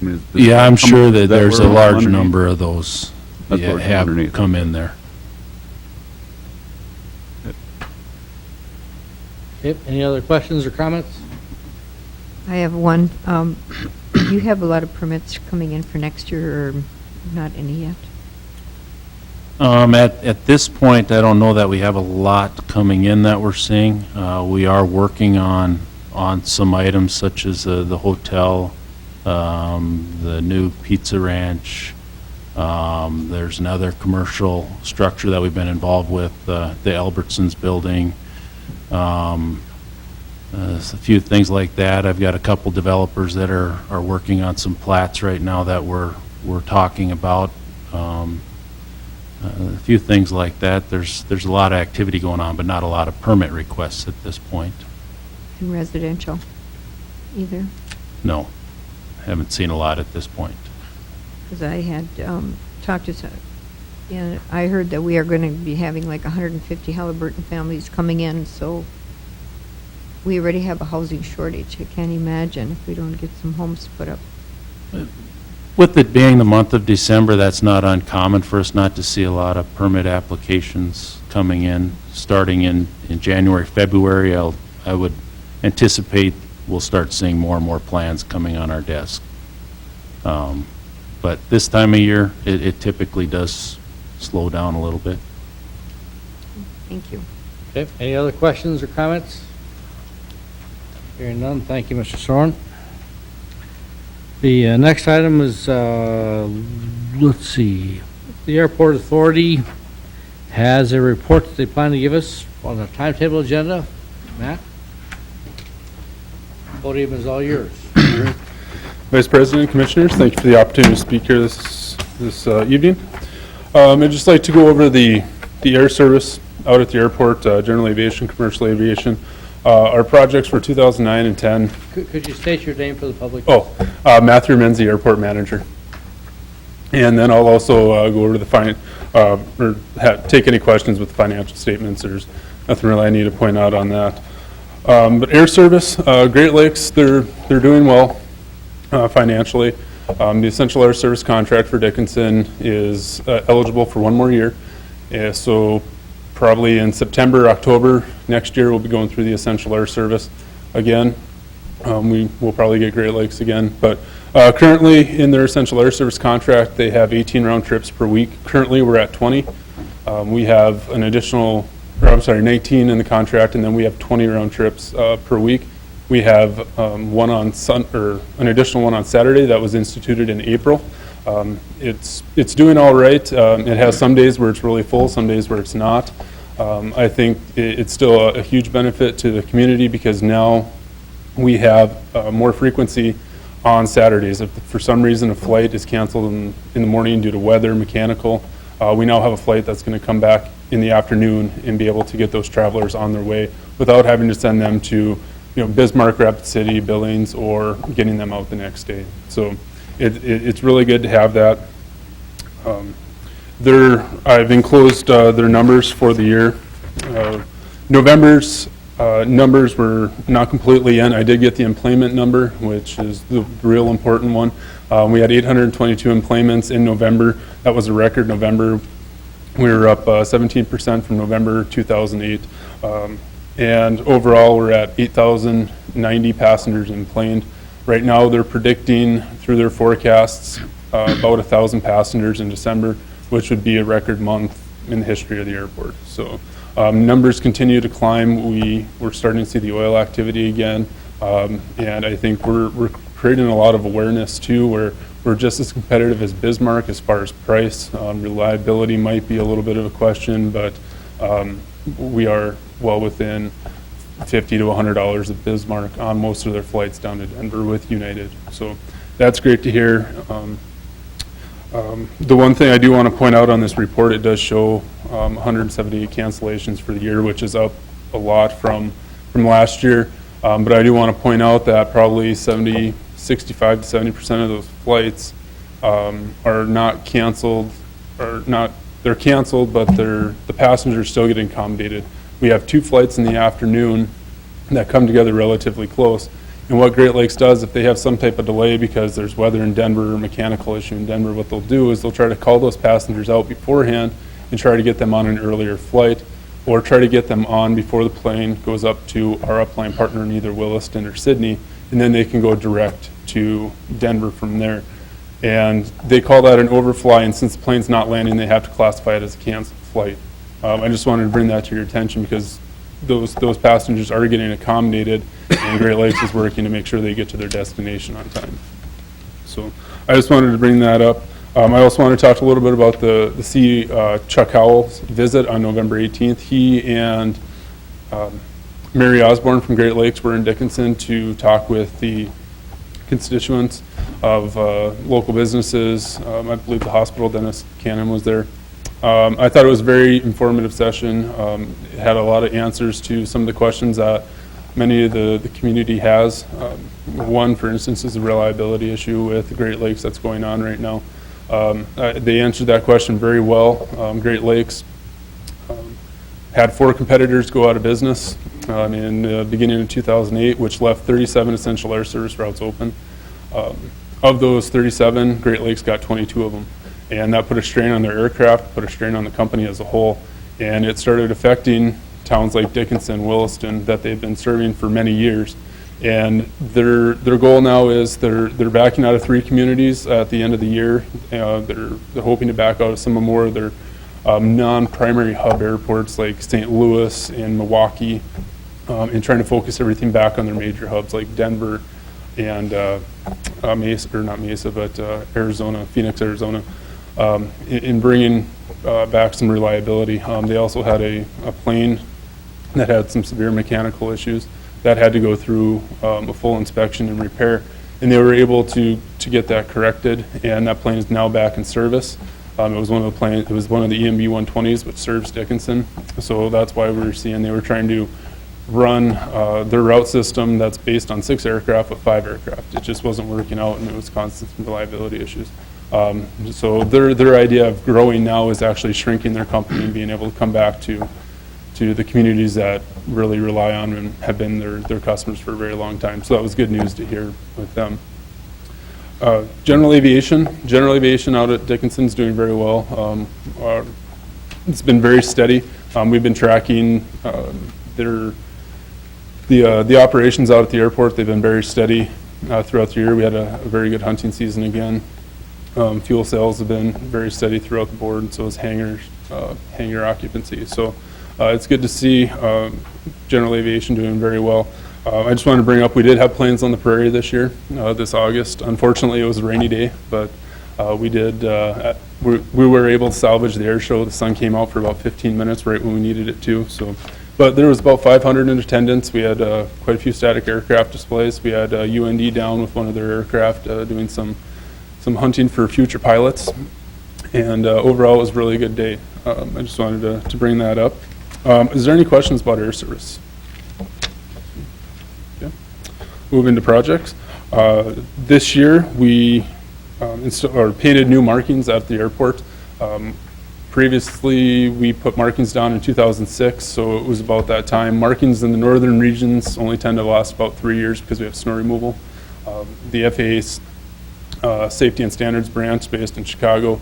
I mean, Yeah, I'm sure that there's a where large underneath? number of those That's that what's have underneath. come in there. Okay, any other questions or comments? I have one. You have a lot of permits coming in for next year, or Not any yet? At this point, I don't know that we have a lot coming in that we're seeing. We are working on some items such as the hotel, the new pizza ranch. There's another commercial structure that we've been involved with, the Albertsons building. There's a few things like that. I've got a couple developers that are working on some plats right now that we're talking about. A few things like that. There's a lot of activity going on, but not a lot of permit requests at this point. In residential either? No, haven't seen a lot at this point. Because I had talked to some, yeah, I heard that we are going to be having like 150 Halliburton families coming in, so we already have a housing shortage. I can't imagine if we don't get some homes put up. With it being the month of December, that's not uncommon for us not to see a lot of permit applications coming in. Starting in January, February, I would anticipate we'll start seeing more and more plans coming on our desk. But this time of year, it typically does slow down a little bit. Thank you. Okay, any other questions or comments? Hearing none, thank you, Mr. Soren. The next item is, let's see, the Airport Authority has a report that they plan to give us on the timetable agenda. Matt? Podium is all yours. Vice President, Commissioners, thank you for the opportunity to speak here this evening. I'd just like to go over the air service out at the airport, general aviation, commercial aviation. Our projects for 2009 and 10. Could you state your name for the public? Matthew Menzie, Airport Manager. And then I'll also go over to take any questions with the financial statements. There's nothing really I need to point out on that. But air service, Great Lakes, they're doing well financially. The Essential Air Service contract for Dickinson is eligible for one more year. So probably in September, October next year, we'll be going through the Essential Air Service again. We will probably get Great Lakes again. But currently in their Essential Air Service contract, they have 18 round trips per week. Currently, we're at 20. We have an additional, 19 in the contract, and then we have 20 round trips per week. We have an additional one on Saturday that was instituted in April. It's doing all right. It has some days where it's really full, some days where it's not. I think it's still a huge benefit to the community because now we have more frequency on Saturdays. If for some reason a flight is canceled in the morning due to weather, mechanical, we now have a flight that's going to come back in the afternoon and be able to get those travelers on their way without having to send them to Bismarck, Rapid City, Billings, or getting them out the next day. So it's really good to have that. I've enclosed their numbers for the year. November's numbers were not completely in. I did get the employment number, which is the real important one. We had 822 employments in November. That was a record November. We were up 17% from November 2008. And overall, we're at 8,090 passengers emplaned. Right now, they're predicting through their forecasts about 1,000 passengers in December, which would be a record month in the history of the airport. So numbers continue to climb. We're starting to see the oil activity again. And I think we're creating a lot of awareness too, where we're just as competitive as Bismarck as far as price. Reliability might be a little bit of a question, but we are well within $50 to $100 of Bismarck on most of their flights down to Denver with United. So that's great to hear. The one thing I do want to point out on this report, it does show 178 cancellations for the year, which is up a lot from last year. But I do want to point out that probably 65 to 70% of those flights are not canceled, they're canceled, but the passengers still getting accommodated. We have 2 flights in the afternoon that come together relatively close. And what Great Lakes does, if they have some type of delay because there's weather in Denver or mechanical issue in Denver, what they'll do is they'll try to call those passengers out beforehand and try to get them on an earlier flight, or try to get them on before the plane goes up to our upline partner in either Williston or Sydney, and then they can go direct to Denver from there. And they call that an overfly, and since the plane's not landing, they have to classify it as a canceled flight. I just wanted to bring that to your attention because those passengers are getting accommodated, and Great Lakes is working to make sure they get to their destination on time. So I just wanted to bring that up. I also want to talk a little bit about the Chuck Howell's visit on November 18th. He and Mary Osborne from Great Lakes were in Dickinson to talk with the constituents of local businesses. I believe the hospital, Dennis Cannon, was there. I thought it was a very informative session. It had a lot of answers to some of the questions that many of the community has. One, for instance, is the reliability issue with the Great Lakes that's going on right now. They answered that question very well. Great Lakes had 4 competitors go out of business in the beginning of 2008, which left 37 essential air service routes open. Of those 37, Great Lakes got 22 of them. And that put a strain on their aircraft, put a strain on the company as a whole. And it started affecting towns like Dickinson, Williston, that they've been serving for many years. And their goal now is they're backing out of 3 communities at the end of the year. They're hoping to back out of some more of their non-primary hub airports like St. Louis and Milwaukee, and trying to focus everything back on their major hubs like Denver and Mesa, or not Mesa, but Arizona, Phoenix, Arizona, in bringing back some reliability. They also had a plane that had some severe mechanical issues that had to go through a full inspection and repair, and they were able to get that corrected, and that plane is now back in service. It was one of the EMB 120s, which serves Dickinson, so that's why we were seeing they were trying to run their route system that's based on 6 aircraft with 5 aircraft. It just wasn't working out, and it was constant reliability issues. So their idea of growing now is actually shrinking their company and being able to come back to the communities that really rely on and have been their customers for a very long time. So that was good news to hear with them. General aviation out at Dickinson is doing very well. It's been very steady. We've been tracking the operations out at the airport. They've been very steady throughout the year. We had a very good hunting season again. Fuel sales have been very steady throughout the board, and so is hangar occupancy. So it's good to see general aviation doing very well. I just wanted to bring up, we did have planes on the prairie this year, this August. Unfortunately, it was a rainy day, but we were able to salvage the air show. The sun came out for about 15 minutes right when we needed it to. So, but there was about 500 in attendance. We had quite a few static aircraft displays. We had UND down with one of their aircraft doing some hunting for future pilots. And overall, it was a really good day. I just wanted to bring that up. Is there any questions about air service? Okay. Move into projects. This year, we painted new markings at the airport. Previously, we put markings down in 2006, so it was about that time. Markings in the northern regions only tend to last about 3 years because we have snow removal. The FAA's Safety and Standards branch, based in Chicago,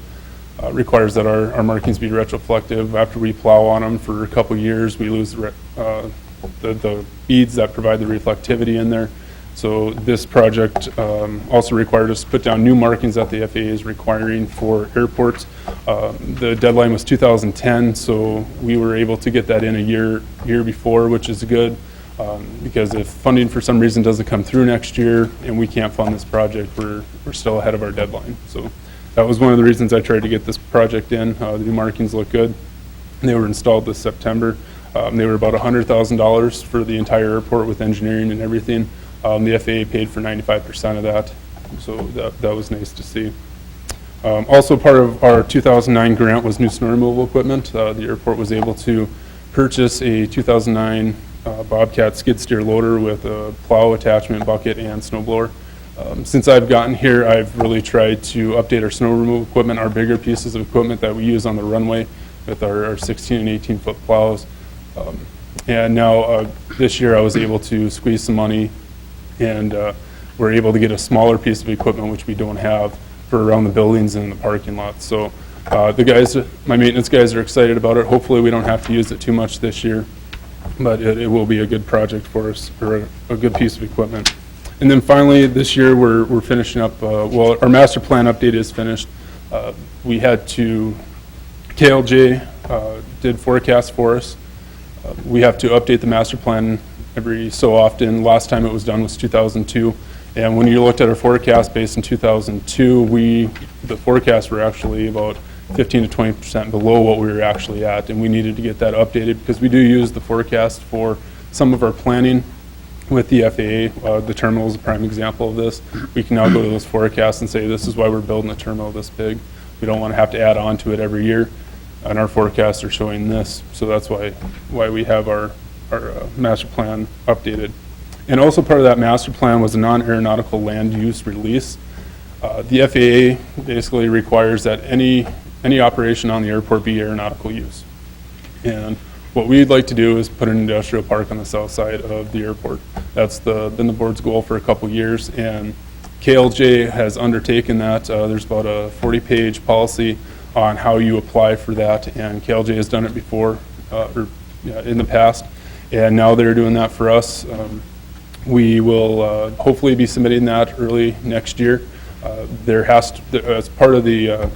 requires that our markings be retroflective. After we plow on them for a couple years, we lose the beads that provide the reflectivity in there. So this project also required us to put down new markings that the FAA is requiring for airports. The deadline was 2010, so we were able to get that in a year before, which is good, because if funding for some reason doesn't come through next year and we can't fund this project, we're still ahead of our deadline. So that was one of the reasons I tried to get this project in. The new markings look good. They were installed this September. They were about $100,000 for the entire airport with engineering and everything. The FAA paid for 95% of that, so that was nice to see. Also part of our 2009 grant was new snow removal equipment. The airport was able to purchase a 2009 Bobcat skid steer loader with a plow attachment, bucket, and snow blower. Since I've gotten here, I've really tried to update our snow removal equipment, our bigger pieces of equipment that we use on the runway with our 16 and 18 foot plows. And now this year I was able to squeeze some money, and we're able to get a smaller piece of equipment, which we don't have, for around the buildings and in the parking lots. So the guys, my maintenance guys, are excited about it. Hopefully we don't have to use it too much this year, but it will be a good project for us, or a good piece of equipment. And then finally, this year, we're finishing up, well, our master plan update is finished. We had to, KLJ did forecasts for us. We have to update the master plan every so often. Last time it was done was 2002. And when you looked at our forecast based in 2002, the forecasts were actually about 15 to 20% below what we were actually at. And we needed to get that updated because we do use the forecast for some of our planning with the FAA. The terminal is a prime example of this. We can now go to those forecasts and say, this is why we're building a terminal this big. We don't want to have to add on to it every year. And our forecasts are showing this. So that's why we have our master plan updated. And also part of that master plan was a non-aeronautical land use release. The FAA basically requires that any operation on the airport be aeronautical use. And what we'd like to do is put an industrial park on the south side of the airport. That's been the board's goal for a couple years, and KLJ has undertaken that. There's about a 40-page policy on how you apply for that, and KLJ has done it before, in the past, and now they're doing that for us. We will hopefully be submitting that early next year. There has to, as part of the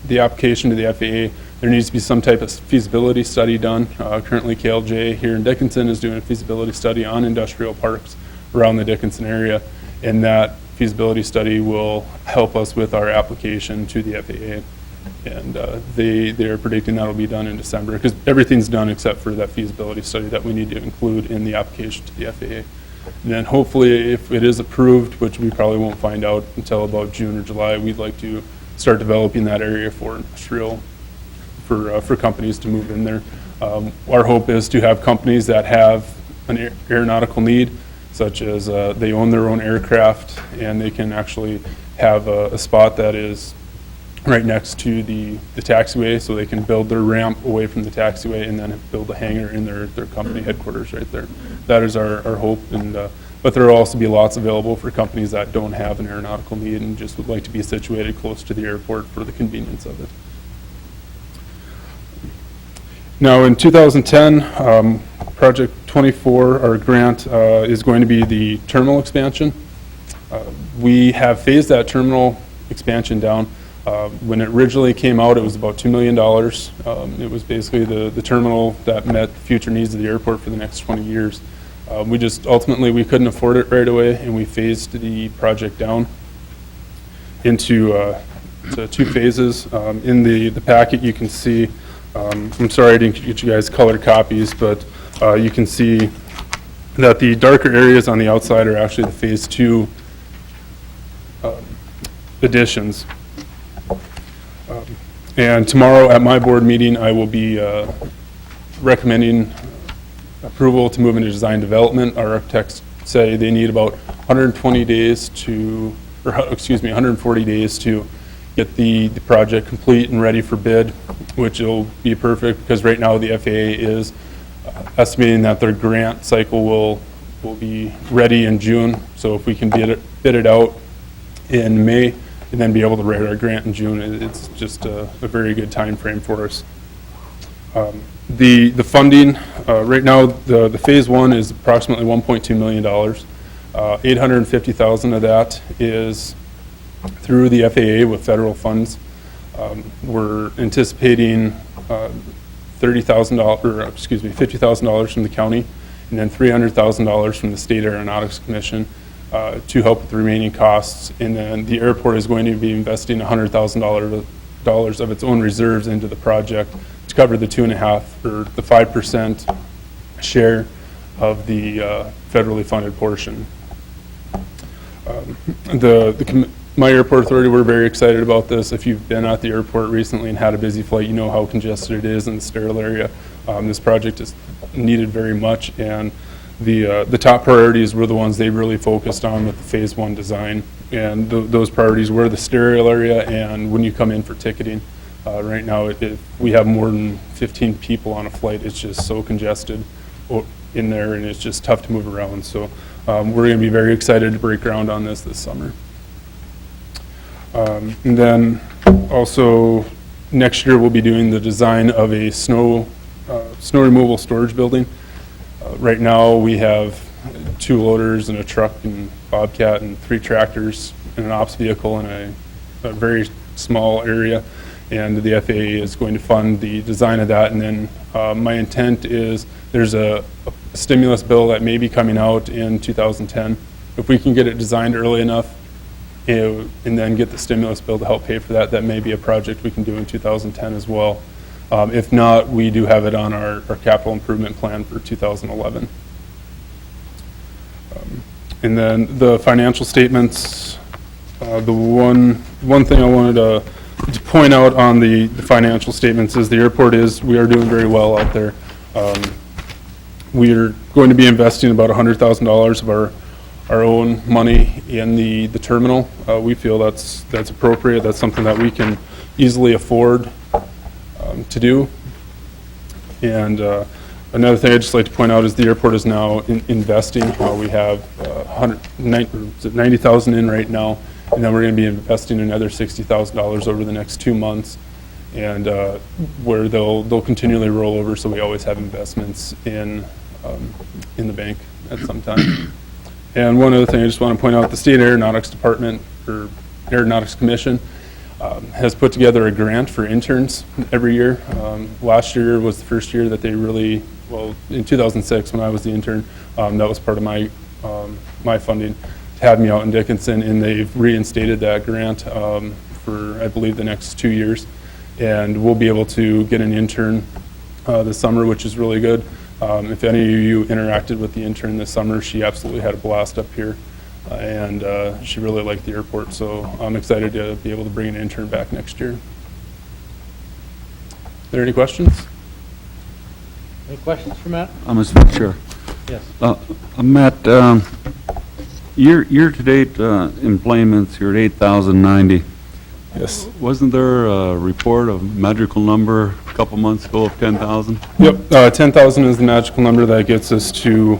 application to the FAA, there needs to be some type of feasibility study done. Currently, KLJ here in Dickinson is doing a feasibility study on industrial parks around the Dickinson area, and that feasibility study will help us with our application to the FAA. And they're predicting that'll be done in December, because everything's done except for that feasibility study that we need to include in the application to the FAA. And then hopefully, if it is approved, which we probably won't find out until about June or July, we'd like to start developing that area for industrial, for companies to move in there. Our hope is to have companies that have an aeronautical need, such as they own their own aircraft and they can actually have a spot that is right next to the taxiway, so they can build their ramp away from the taxiway and then build a hangar in their company headquarters right there. That is our hope, and but there will also be lots available for companies that don't have an aeronautical need and just would like to be situated close to the airport for the convenience of it. Now, in 2010, Project 24, our grant, is going to be the terminal expansion. We have phased that terminal expansion down. When it originally came out, it was about $2 million. It was basically the terminal that met the future needs of the airport for the next 20 years. We just, ultimately, we couldn't afford it right away, and we phased the project down into to 2 phases. In the packet, you can see, I'm sorry I didn't get you guys colored copies, but you can see that the darker areas on the outside are actually the Phase 2 additions. And tomorrow at my board meeting, I will be recommending approval to move into design development. Our architects say they need about 140 days to get the project complete and ready for bid, which will be perfect because right now the FAA is estimating that their grant cycle will be ready in June. So if we can bid it out in May and then be able to write our grant in June, it's just a very good time frame for us. The funding, right now, the Phase 1 is approximately $1.2 million. $850,000 of that is through the FAA with federal funds. We're anticipating $50,000 from the county, and then $300,000 from the State Aeronautics Commission to help with the remaining costs. And then the airport is going to be investing $100,000 of its own reserves into the project to cover the 2.5 or the 5% share of the federally funded portion. My airport authority, we're very excited about this. If you've been at the airport recently and had a busy flight, you know how congested it is in the sterile area. This project is needed very much, and the top priorities were the ones they really focused on with the Phase 1 design. And those priorities were the sterile area and when you come in for ticketing. Right now, we have more than 15 people on a flight. It's just so congested in there, and it's just tough to move around. So we're going to be very excited to break ground on this summer. And then also next year we'll be doing the design of a snow removal storage building. Right now we have 2 loaders and a truck and Bobcat and 3 tractors and an ops vehicle in a very small area. And the FAA is going to fund the design of that. And then my intent is there's a stimulus bill that may be coming out in 2010. If we can get it designed early enough and then get the stimulus bill to help pay for that, that may be a project we can do in 2010 as well. If not, we do have it on our capital improvement plan for 2011. And then the financial statements, the one thing I wanted to point out on the financial statements is the airport we are doing very well out there. We are going to be investing about $100,000 of our own money in the terminal. We feel that's appropriate. That's something that we can easily afford to do. And another thing I'd just like to point out is the airport is now investing. We have $90,000 in right now, and then we're going to be investing another $60,000 over the next 2 months, and where they'll continually roll over, so we always have investments in the bank at some time. And one other thing I just want to point out, the State Aeronautics Department, or Aeronautics Commission, has put together a grant for interns every year. Last year was the first year that they really, well, in 2006 when I was the intern, that was part of my funding, had me out in Dickinson, and they've reinstated that grant for, I believe, the next 2 years. And we'll be able to get an intern this summer, which is really good. If any of you interacted with the intern this summer, she absolutely had a blast up here. And she really liked the airport, so I'm excited to be able to bring an intern back next year. Are there any questions? Any questions for Matt? Mr. Chair. Yes. Matt, year-to-date employments, you're at 8,090. Yes. Wasn't there a report of magical number a couple months ago of 10,000? Yep, 10,000 is the magical number that gets us to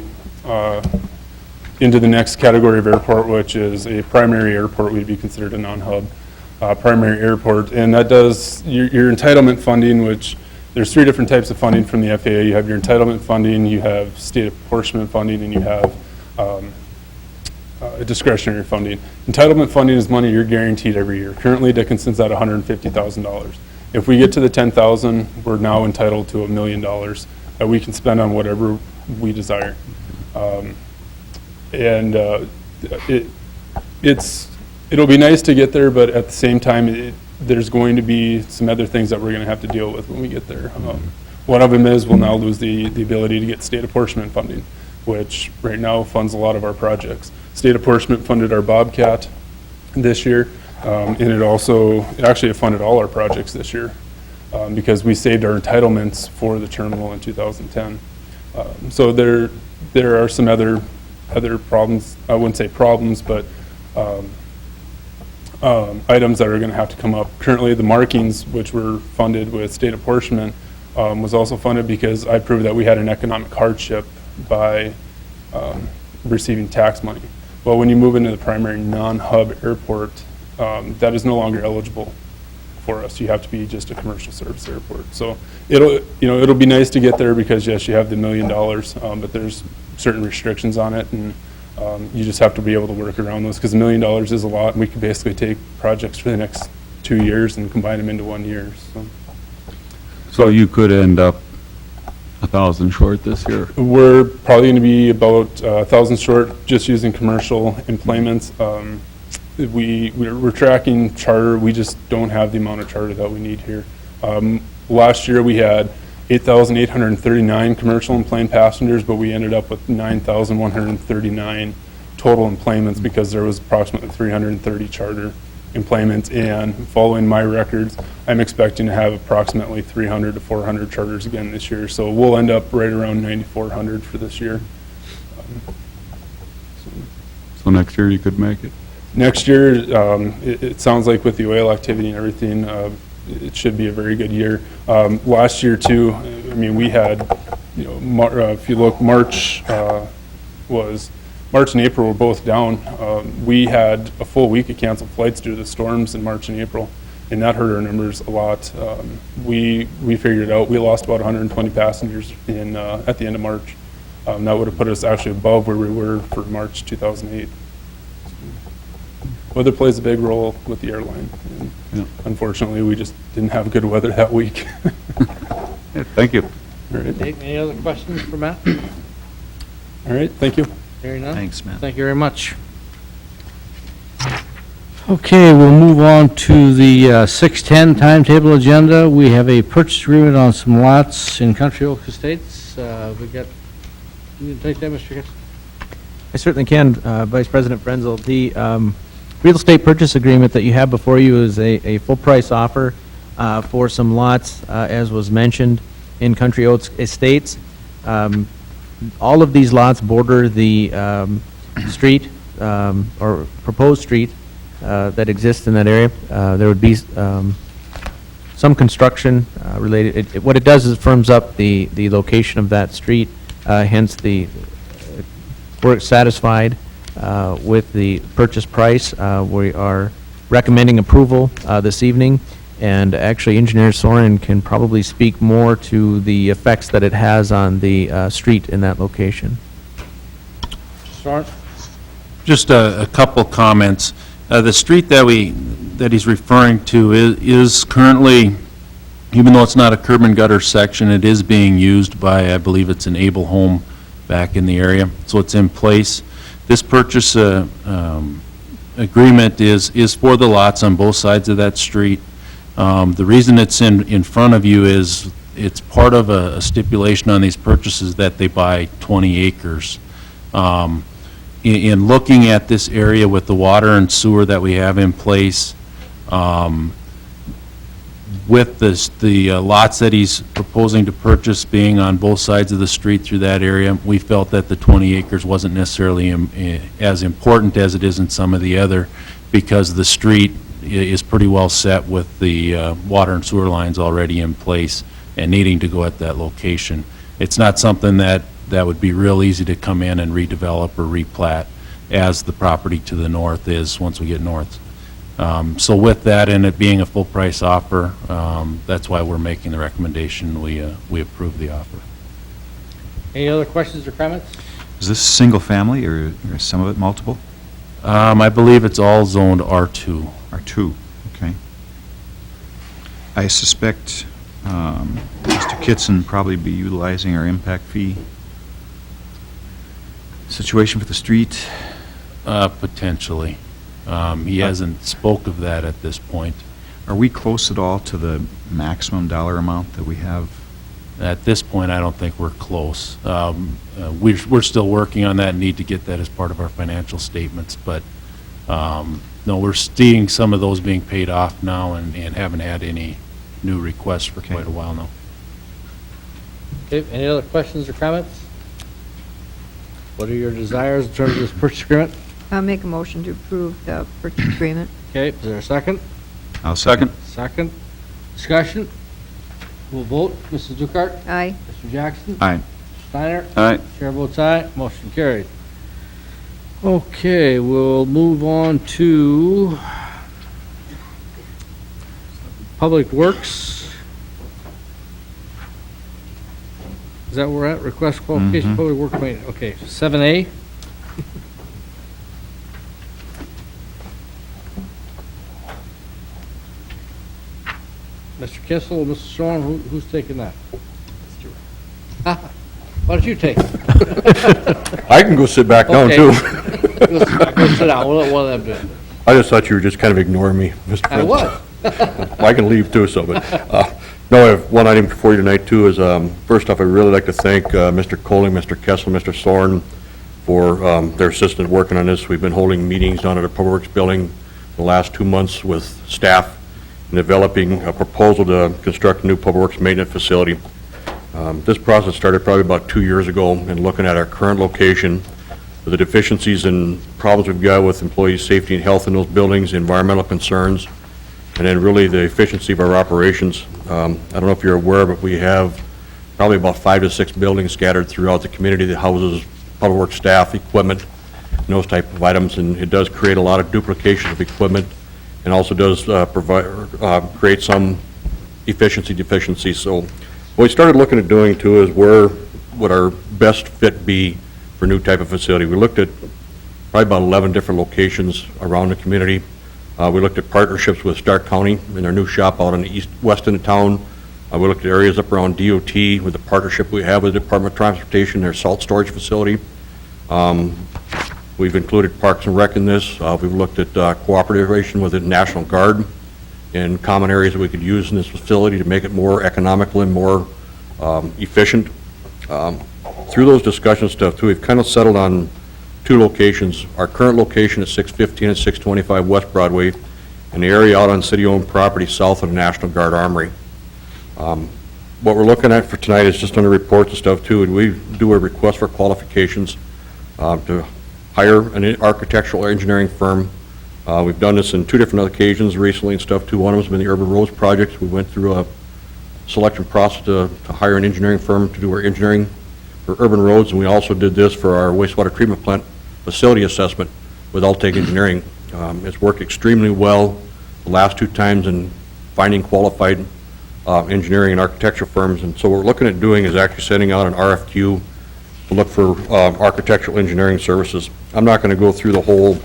into the next category of airport, which is a primary airport. We'd be considered a non-hub primary airport, and that does your entitlement funding, which there's 3 different types of funding from the FAA. You have your entitlement funding, you have state apportionment funding, and you have discretionary funding. Entitlement funding is money you're guaranteed every year. Currently, Dickinson's at $150,000. If we get to the 10,000, we're now entitled to $1 million that we can spend on whatever we desire. It'll be nice to get there, but at the same time, there's going to be some other things that we're going to have to deal with when we get there. One of them is we'll now lose the ability to get state apportionment funding, which right now funds a lot of our projects. State apportionment funded our Bobcat this year, and it funded all our projects this year because we saved our entitlements for the terminal in 2010. So there are some other problems, I wouldn't say problems, but items that are going to have to come up. Currently, the markings, which were funded with state apportionment, was also funded because I proved that we had an economic hardship by receiving tax money. Well, when you move into the primary non-hub airport, that is no longer eligible for us. You have to be just a commercial service airport. So it'll be nice to get there because yes, you have the $1 million, but there's certain restrictions on it, and you just have to be able to work around those because $1 million is a lot, and we could basically take projects for the next 2 years and combine them into 1 year. So you could end up 1,000 short this year? We're probably going to be about 1,000 short just using commercial employments. We're tracking charter. We just don't have the amount of charter that we need here. Last year we had 8,839 commercial and plane passengers, but we ended up with 9,139 total employments because there was approximately 330 charter employments, and following my records, I'm expecting to have approximately 300 to 400 charters again this year. So we'll end up right around 9,400 for this year. So next year you could make it? Next year, it sounds like with the oil activity and everything, it should be a very good year. Last year too, I mean, we had, if you look, March and April were both down. We had a full week of canceled flights due to the storms in March and April, and that hurt our numbers a lot. We figured it out. We lost about 120 passengers at the end of March That would have put us actually above where we were for March 2008. Weather plays a big role with the airline. and Yeah. Unfortunately, we just didn't have good weather that week. Yeah, thank you. All right, Okay, any other questions for Matt? all right, thank you. Hearing none? Thanks, Matt. Thank you very much. Okay, we'll move on to the 6:10 timetable agenda. We have a purchase agreement on some lots in Country Oak Estates. We got, you can take that, Mr. Kitson? I certainly can, Vice President Frenzel. The real estate purchase agreement that you have before you is a full-price offer for some lots, as was mentioned, in Country Oaks Estates. All of these lots border the street, or proposed street, that exists in that area. There would be some construction related. What it does is it firms up the location of that street, hence we're satisfied with the purchase price. We are recommending approval this evening, and actually Engineer Soren can probably speak more to the effects that it has on the street in that location. Soren? Just a couple comments. The street that he's referring to is currently, even though it's not a curb and gutter section, it is being used by, I believe it's an Able Home back in the area, so it's in place. This purchase agreement is for the lots on both sides of that street. The reason it's in front of you is it's part of a stipulation on these purchases that they buy 20 acres. In looking at this area with the water and sewer that we have in place, with the lots that he's proposing to purchase being on both sides of the street through that area, we felt that the 20 acres wasn't necessarily as important as it is in some of the other, because the street is pretty well set with the water and sewer lines already in place and needing to go at that location. It's not something that would be real easy to come in and redevelop or replat as the property to the north is once we get north. So with that and it being a full price offer, that's why we're making the recommendation we approve the offer. Any other questions or comments? Is this single family or is some of it multiple? I believe it's all zoned R2. R2, okay. I suspect Mr. Kitson probably be utilizing our impact fee situation for the street. Potentially. He hasn't spoke of that at this point. Are we close at all to the maximum dollar amount that we have? At this point, I don't think we're close. We're still working on that and need to get that as part of our financial statements, but no, we're seeing some of those being paid off now and haven't had any new requests for quite a while now. Okay, any other questions or comments? What are your desires in terms of this purchase agreement? I'll make a motion to approve the purchase agreement. Okay, is there a second? I'll second. Second. Discussion? We'll vote. Mrs. Dukart? Aye. Mr. Jackson? Aye. Mr. Steiner? Aye. Chair votes aye. Motion carried. Okay, we'll move on to Public Works. Is that where we're at? Request qualification, Public Works Maintenance. Okay, 7A. Mr. Kissel or Mr. Soren, who's taking that? Why don't you take it? I can go sit back down, Okay. too. Go sit down, we'll let one of them do it. I just thought you were just kind of ignoring me, Mr. I President. was. I can leave, too, so, but, no, I have one item before you tonight, too, is, first off, I'd really like to thank Mr. Coley, Mr. Kessel, Mr. Soren for their assistance working on this. We've been holding meetings down at our Public Works building the last 2 months with staff and developing a proposal to construct a new Public Works maintenance facility. This process started probably about 2 years ago, and looking at our current location, the deficiencies and problems we've got with employee safety and health in those buildings, environmental concerns, and then really the efficiency of our operations. I don't know if you're aware, but we have probably about 5 to 6 buildings scattered throughout the community that houses Public Works staff, equipment, and those type of items, and it does create a lot of duplication of equipment, and also does create some efficiency deficiencies. So what we started looking at doing too is where would our best fit be for new type of facility. We looked at probably about 11 different locations around the community. We looked at partnerships with Stark County in their new shop out on the west end of town. We looked at areas up around DOT with the partnership we have with the Department of Transportation, their salt storage facility. We've included Parks and Rec in this. We've looked at cooperation with the National Guard in common areas that we could use in this facility to make it more economical and more efficient. Through those discussion stuff, too, we've kind of settled on 2 locations. Our current location is 615 and 625 West Broadway, and the area out on city-owned property south of the National Guard Armory. What we're looking at for tonight is just under reports and stuff, too, and we do a request for qualifications to hire an architectural engineering firm. We've done this in 2 different occasions recently and stuff, too. One of them's been the Urban Roads project. We went through a selection process to hire an engineering firm to do our engineering for urban roads, and we also did this for our wastewater treatment plant facility assessment with Altec Engineering. It's worked extremely well the last 2 times in finding qualified engineering and architecture firms, and so what we're looking at doing is actually sending out an RFQ to look for architectural engineering services. I'm not going to go through the whole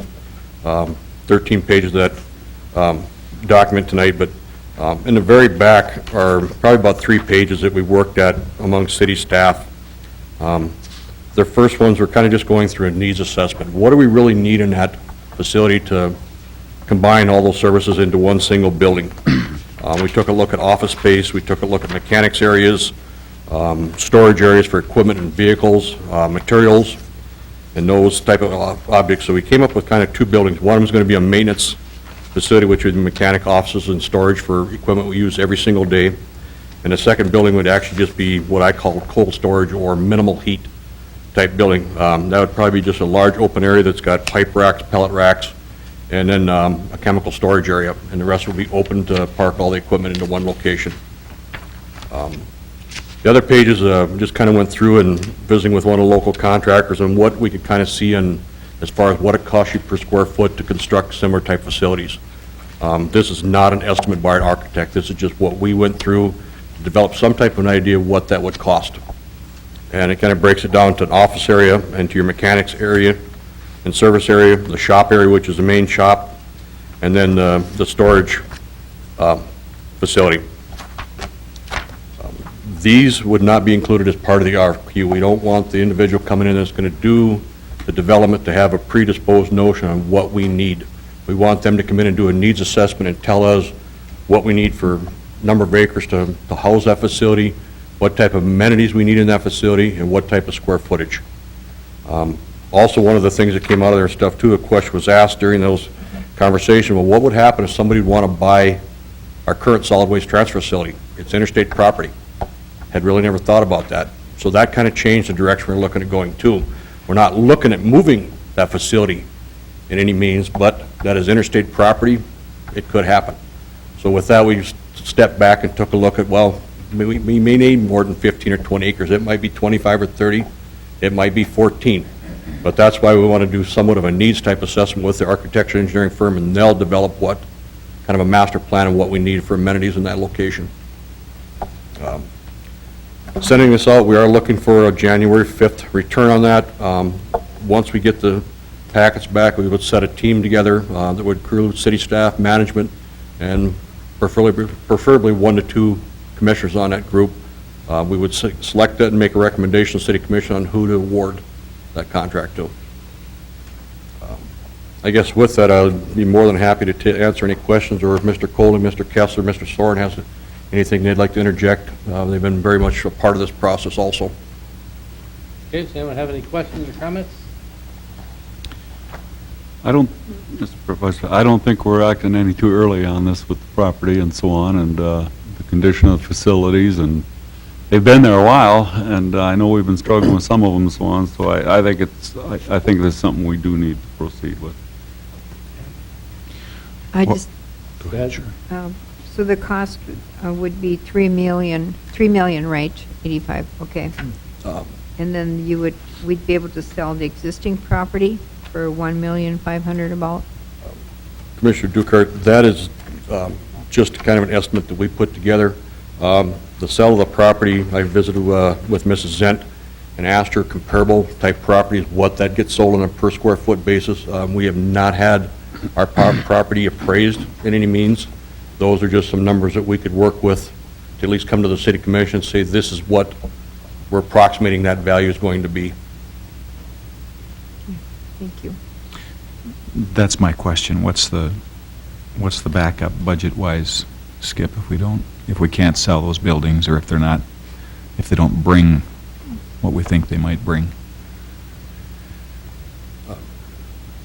13 pages of that document tonight, but in the very back are probably about 3 pages that we worked at among city staff. Their first ones were kind of just going through a needs assessment. What do we really need in that facility to combine all those services into one single building? We took a look at office space, we took a look at mechanics areas, storage areas for equipment and vehicles, materials, and those type of objects. So we came up with kind of 2 buildings. One was going to be a maintenance facility, which would be mechanic offices and storage for equipment we use every single day. And the second building would actually just be what I call cold storage or minimal heat type building. That would probably be just a large open area that's got pipe racks, pellet racks, and then a chemical storage area, and the rest will be open to park all the equipment into one location. The other pages just kind of went through and visiting with one of the local contractors and what we could kind of see in as far as what it costs you per square foot to construct similar type facilities. This is not an estimate by an architect. This is just what we went through to develop some type of an idea of what that would cost. And it kind of breaks it down to an office area and to your mechanics area and service area, the shop area, which is the main shop, and then the storage facility. These would not be included as part of the RFQ. We don't want the individual coming in that's going to do the development to have a predisposed notion on what we need. We want them to come in and do a needs assessment and tell us what we need for number of acres to house that facility, what type of amenities we need in that facility, and what type of square footage. Also, one of the things that came out of their stuff, too, a question was asked during those conversations, well, what would happen if somebody would want to buy our current solid waste transfer facility? It's interstate property. Had really never thought about that. So that kind of changed the direction we're looking at going to. We're not looking at moving that facility in any means, but that is interstate property. It could happen. So with that, we stepped back and took a look at, well, we may need more than 15 or 20 acres. It might be 25 or 30. It might be 14. But that's why we want to do somewhat of a needs type assessment with the architecture engineering firm, and they'll develop what kind of a master plan of what we need for amenities in that location. Sending this out, we are looking for a January 5th return on that. Once we get the packets back, we would set a team together that would include city staff, management, and preferably 1 to 2 commissioners on that group. We would select that and make a recommendation to the city commission on who to award that contract to. I guess with that, I would be more than happy to answer any questions, or if Mr. Coley, Mr. Kessler, Mr. Soren has anything they'd like to interject. They've been very much a part of this process also. Okay, does anyone have any questions or comments? I don't, Mr. Professor, I don't think we're acting any too early on this with the property and so on, and the condition of the facilities, and they've been there a while, and I know we've been struggling with some of them and so on, so I think I think there's something we do need to proceed with. I just, Go ahead. Sure. so the cost would be 3 million, right? 85, okay. And then we'd be able to sell the existing property for 1,500,000 about? Commissioner Dukart, that is just kind of an estimate that we put together. The sale of the property, I visited with Mrs. Zent, and asked her comparable type properties, what that gets sold on a per square foot basis. We have not had our property appraised in any means. Those are just some numbers that we could work with to at least come to the city commission and say, this is what we're approximating that value is going to be. Thank you. That's my question. What's the backup budget-wise, Skip, if we can't sell those buildings, or if they don't bring what we think they might bring?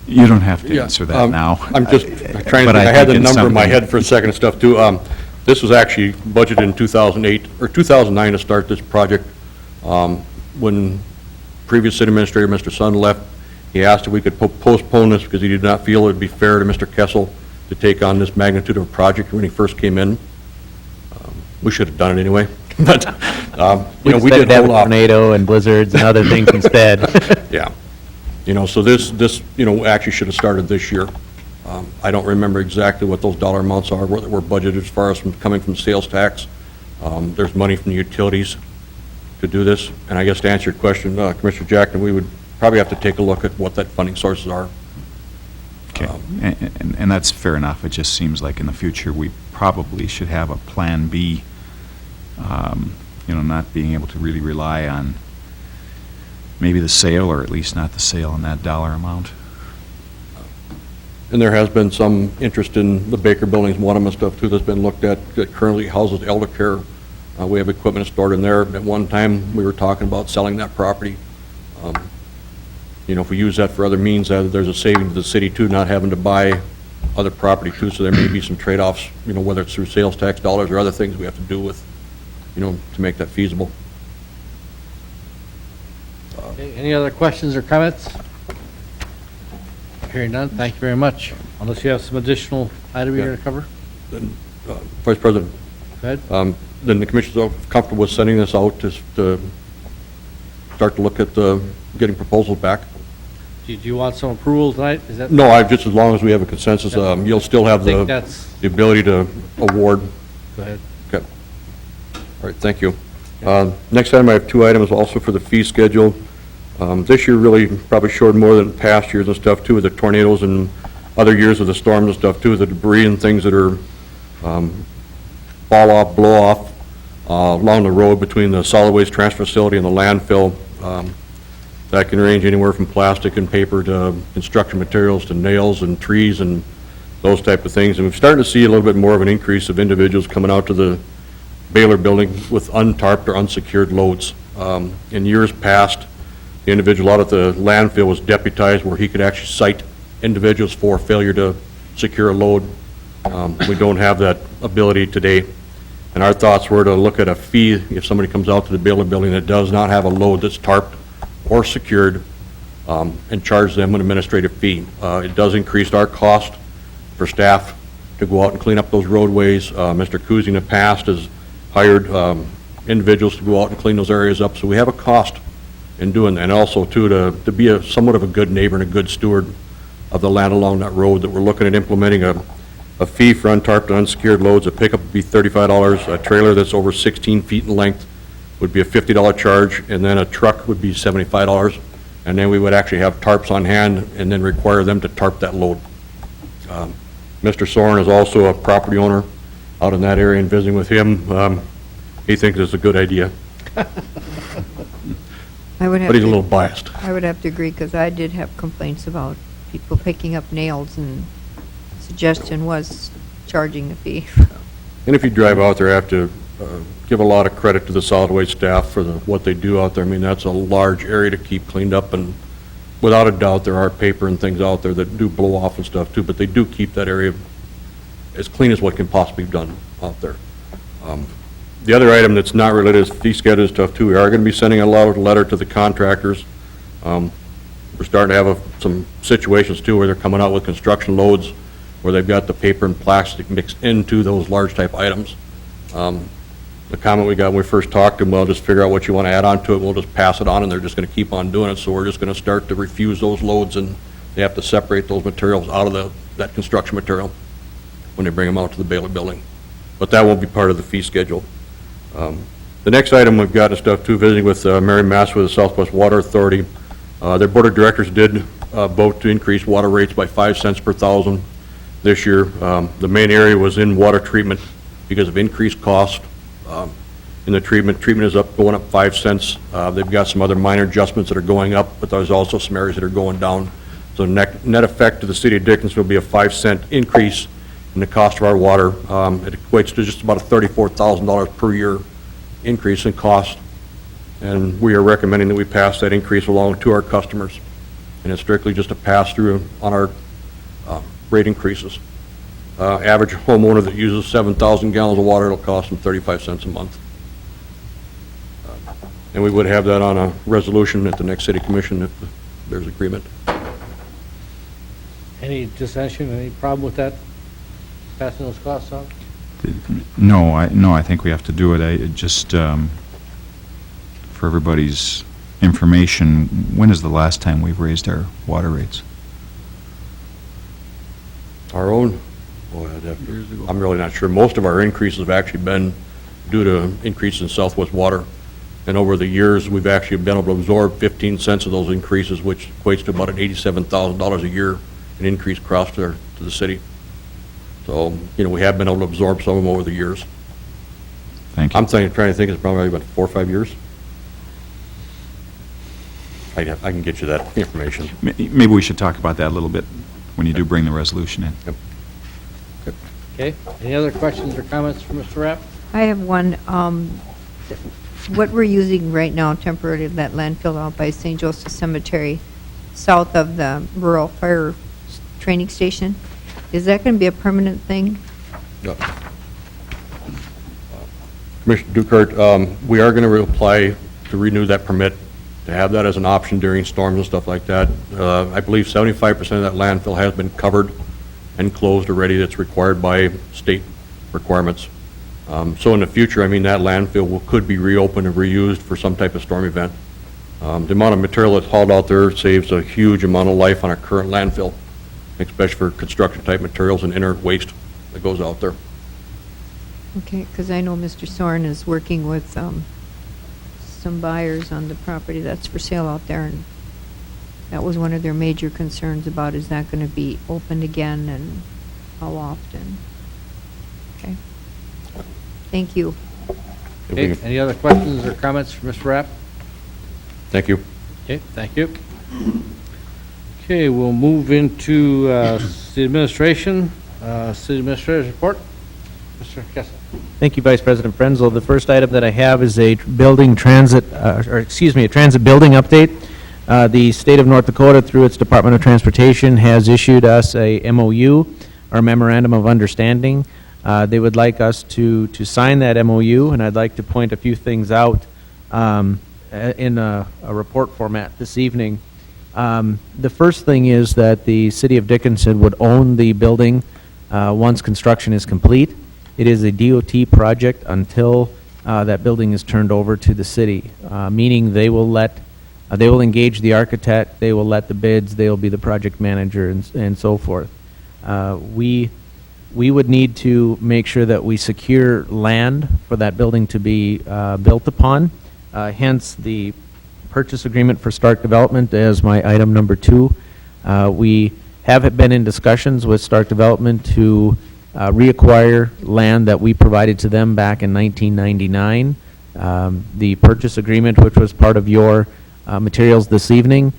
You don't have to answer that now. I'm just trying to think, But I had the think it's number in my something- head for a second and stuff too. This was actually budgeted in 2008, or 2009 to start this project. When previous city administrator, Mr. Sun, left, he asked if we could postpone this because he did not feel it would be fair to Mr. Kessel to take on this magnitude of a project when he first came in. We should have done it anyway, but, we did hold off. Tornado and blizzards and other things instead. Yeah. So this, actually should have started this year. I don't remember exactly what those dollar amounts are that were budgeted as far as coming from sales tax. There's money from the utilities to do this. And I guess to answer your question, Commissioner Jackson, we would probably have to take a look at what that funding sources are. Okay, and that's fair enough. It just seems like in the future, we probably should have a Plan B, not being able to really rely on maybe the sale, or at least not the sale on that dollar amount. And there has been some interest in the Baker Buildings, one of them and stuff too, that's been looked at, that currently houses elder care. We have equipment stored in there. At one time, we were talking about selling that property. If we use that for other means, there's a saving to the city too, not having to buy other property too, so there may be some trade-offs, whether it's through sales tax dollars or other things we have to do with, to make that feasible. Okay, any other questions or comments? Hearing none, thank you very much. Unless you have some additional item you're going to cover? Then, Vice President, Go ahead. then the commission's comfortable with sending this out to start to look at getting proposals back? Do you want some approval tonight? Is that? No, just as long as we have a consensus, you'll still have I think the that's, ability to award. go ahead. Okay. All right, thank you. Next item, I have two items also for the fee schedule. This year really probably showed more than past years and stuff too, with the tornadoes and other years with the storms and stuff too, the debris and things that are fall off, blow off along the road between the solid waste transfer facility and the landfill. That can range anywhere from plastic and paper to construction materials to nails and trees and those type of things. And we're starting to see a little bit more of an increase of individuals coming out to the Baylor building with untarped or unsecured loads. In years past, the individual out at the landfill was deputized where he could actually cite individuals for failure to secure a load. We don't have that ability today. And our thoughts were to look at a fee if somebody comes out to the Baylor building that does not have a load that's tarped or secured, and charge them an administrative fee. It does increase our cost for staff to go out and clean up those roadways. Mr. Kuzy in the past has hired individuals to go out and clean those areas up, so we have a cost in doing that. And also, too, to be somewhat of a good neighbor and a good steward of the land along that road, that we're looking at implementing a fee for untarped and unsecured loads. A pickup would be $35, a trailer that's over 16 feet in length would be a $50 charge, and then a truck would be $75. And then we would actually have tarps on hand and then require them to tarp that load. Mr. Soren is also a property owner out in that area, and visiting with him, he thinks it's a good idea, I would have but he's a to- little biased. I would have to agree, because I did have complaints about people picking up nails, and suggestion was charging a fee. And if you drive out there, I have to give a lot of credit to the solid waste staff for what they do out there. I mean, that's a large area to keep cleaned up, and without a doubt, there are paper and things out there that do blow off and stuff too, but they do keep that area as clean as what can possibly be done out there. The other item that's not related is fee schedule stuff too. We are going to be sending a letter to the contractors. We're starting to have some situations too where they're coming out with construction loads where they've got the paper and plastic mixed into those large type items. The comment we got when we first talked to them, well, just figure out what you want to add on to it, we'll just pass it on, and they're just going to keep on doing it. So we're just going to start to refuse those loads, and they have to separate those materials out of that construction material when they bring them out to the Baylor building. But that won't be part of the fee schedule. The next item we've got is stuff too, visiting with Mary Mass with the Southwest Water Authority. Their board of directors did vote to increase water rates by 5 cents per thousand this year. The main area was in water treatment because of increased cost in the treatment. Treatment is going up 5 cents. They've got some other minor adjustments that are going up, but there's also some areas that are going down. So net effect to the city of Dickinson will be a 5-cent increase in the cost of our water. It equates to just about a $34,000 per year increase in cost, and we are recommending that we pass that increase along to our customers. And it's strictly just a pass-through on our rate increases. Average homeowner that uses 7,000 gallons of water, it'll cost them 35 cents a month. And we would have that on a resolution at the next city commission if there's agreement. Any dissension, any problem with that, passing those costs on? No, I think we have to do it. For everybody's information, when is the last time we've raised our water rates? Our own, I'm really not sure. Most of our increases have actually been due to increase in Southwest Water. And over the years, we've actually been able to absorb 15 cents of those increases, which equates to about an $87,000 a year in increased cost to the city. So, we have been able to absorb some of them over the years. Thank you. I'm trying to think it's probably about 4 or 5 years. I can get you that information. Maybe we should talk about that a little bit when you do bring the resolution in. Yep. Okay, any other questions or comments for Mr. Rapp? I have one. What we're using right now temporarily, that landfill out by St. Joseph Cemetery, south of the rural fire training station, is that going to be a permanent thing? Yep. Commissioner Dukert, we are going to apply to renew that permit, to have that as an option during storms and stuff like that. I believe 75% of that landfill has been covered and closed already. That's required by state requirements. So in the future, that landfill could be reopened and reused for some type of storm event. The amount of material that's hauled out there saves a huge amount of life on our current landfill, especially for construction-type materials and inert waste that goes out there. Okay, because I know Mr. Soren is working with some buyers on the property that's for sale out there, and that was one of their major concerns about, is that going to be opened again and how often? Okay. Thank you. Okay, any other questions or comments for Mr. Rapp? Thank you. Okay, thank you. Okay, we'll move into city administration. City administrator's report. Mr. Kessel. Thank you, Vice President Frenzel. The first item that I have is a transit building update. The state of North Dakota, through its Department of Transportation, has issued us a MOU, or Memorandum of Understanding. They would like us to sign that MOU, and I'd like to point a few things out in a report format this evening. The first thing is that the city of Dickinson would own the building once construction is complete. It is a DOT project until that building is turned over to the city, meaning they will engage the architect, they will let the bids, they will be the project manager, and so forth. We would need to make sure that we secure land for that building to be built upon, hence the purchase agreement for Stark Development as my item number 2. We have been in discussions with Stark Development to reacquire land that we provided to them back in 1999. The purchase agreement, which was part of your materials this evening,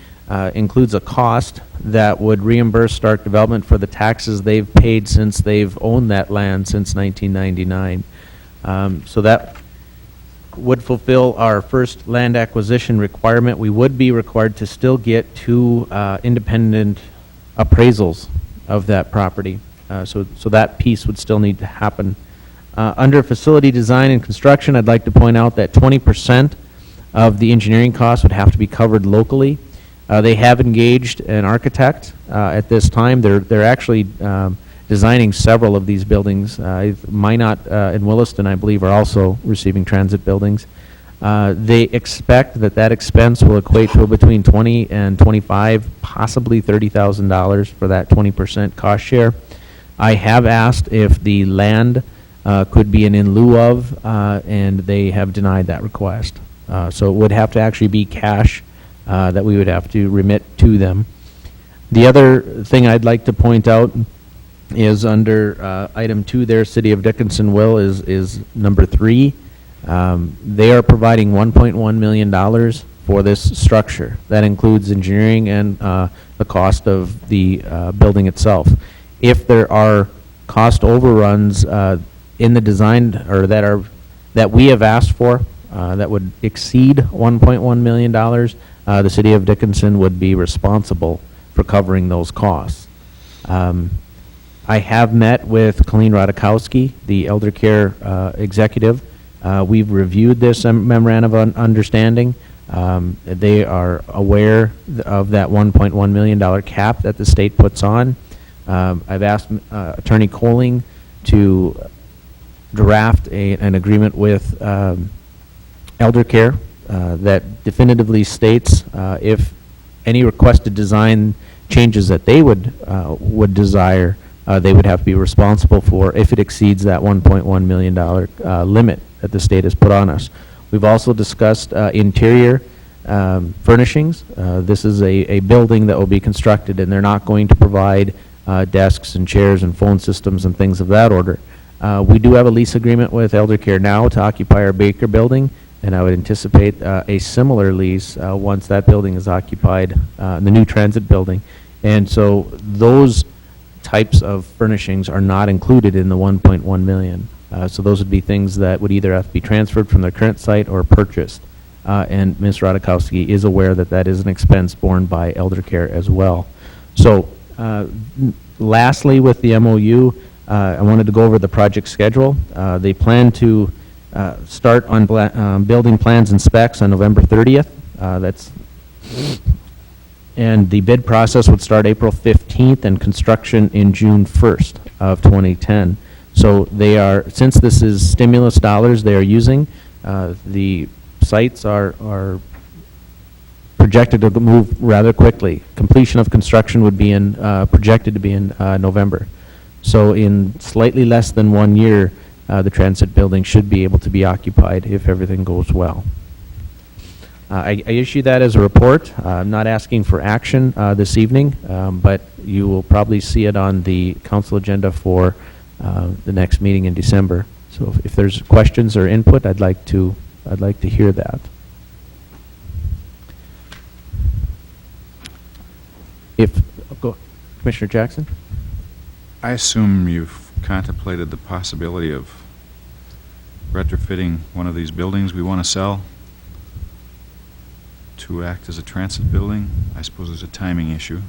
includes a cost that would reimburse Stark Development for the taxes they've paid since they've owned that land since 1999. So that would fulfill our first land acquisition requirement. We would be required to still get 2 independent appraisals of that property. So that piece would still need to happen. Under facility design and construction, I'd like to point out that 20% of the engineering costs would have to be covered locally. They have engaged an architect at this time. They're actually designing several of these buildings. Minot and Williston, I believe, are also receiving transit buildings. They expect that expense will equate to between $20,000 and $25,000, possibly $30,000 for that 20% cost share. I have asked if the land could be an in lieu of, and they have denied that request. So it would have to actually be cash that we would have to remit to them. The other thing I'd like to point out is under item 2 there, City of Dickinson will, is number 3. They are providing $1.1 million for this structure. That includes engineering and the cost of the building itself. If there are cost overruns in the design, or that we have asked for, that would exceed $1.1 million, the City of Dickinson would be responsible for covering those costs. I have met with Colleen Radikowski, the elder care executive. We've reviewed this memorandum of understanding. They are aware of that $1.1 million cap that the state puts on. I've asked Attorney Coling to draft an agreement with elder care that definitively states if any requested design changes that they would desire, they would have to be responsible for if it exceeds that $1.1 million limit that the state has put on us. We've also discussed interior furnishings. This is a building that will be constructed, and they're not going to provide desks and chairs and phone systems and things of that order. We do have a lease agreement with Elder Care now to occupy our Baker building, and I would anticipate a similar lease once that building is occupied, the new transit building. And so those types of furnishings are not included in the 1.1 million. So those would be things that would either have to be transferred from their current site or purchased. And Ms. Radikowski is aware that that is an expense borne by Elder Care as well. So lastly, with the MOU, I wanted to go over the project schedule. They plan to start on building plans and specs on November 30th. And the bid process would start April 15th and construction in June 1st of 2010. So they are, since this is stimulus dollars they are using, the sites are projected to move rather quickly. Completion of construction would be projected to be in November. So in slightly less than 1 year, the transit building should be able to be occupied if everything goes well. I issue that as a report. I'm not asking for action this evening, but you will probably see it on the council agenda for the next meeting in December. So if there's questions or input, I'd like to hear that. Commissioner Jackson? I assume you've contemplated the possibility of retrofitting one of these buildings we want to sell to act as a transit building. I suppose it's a timing issue.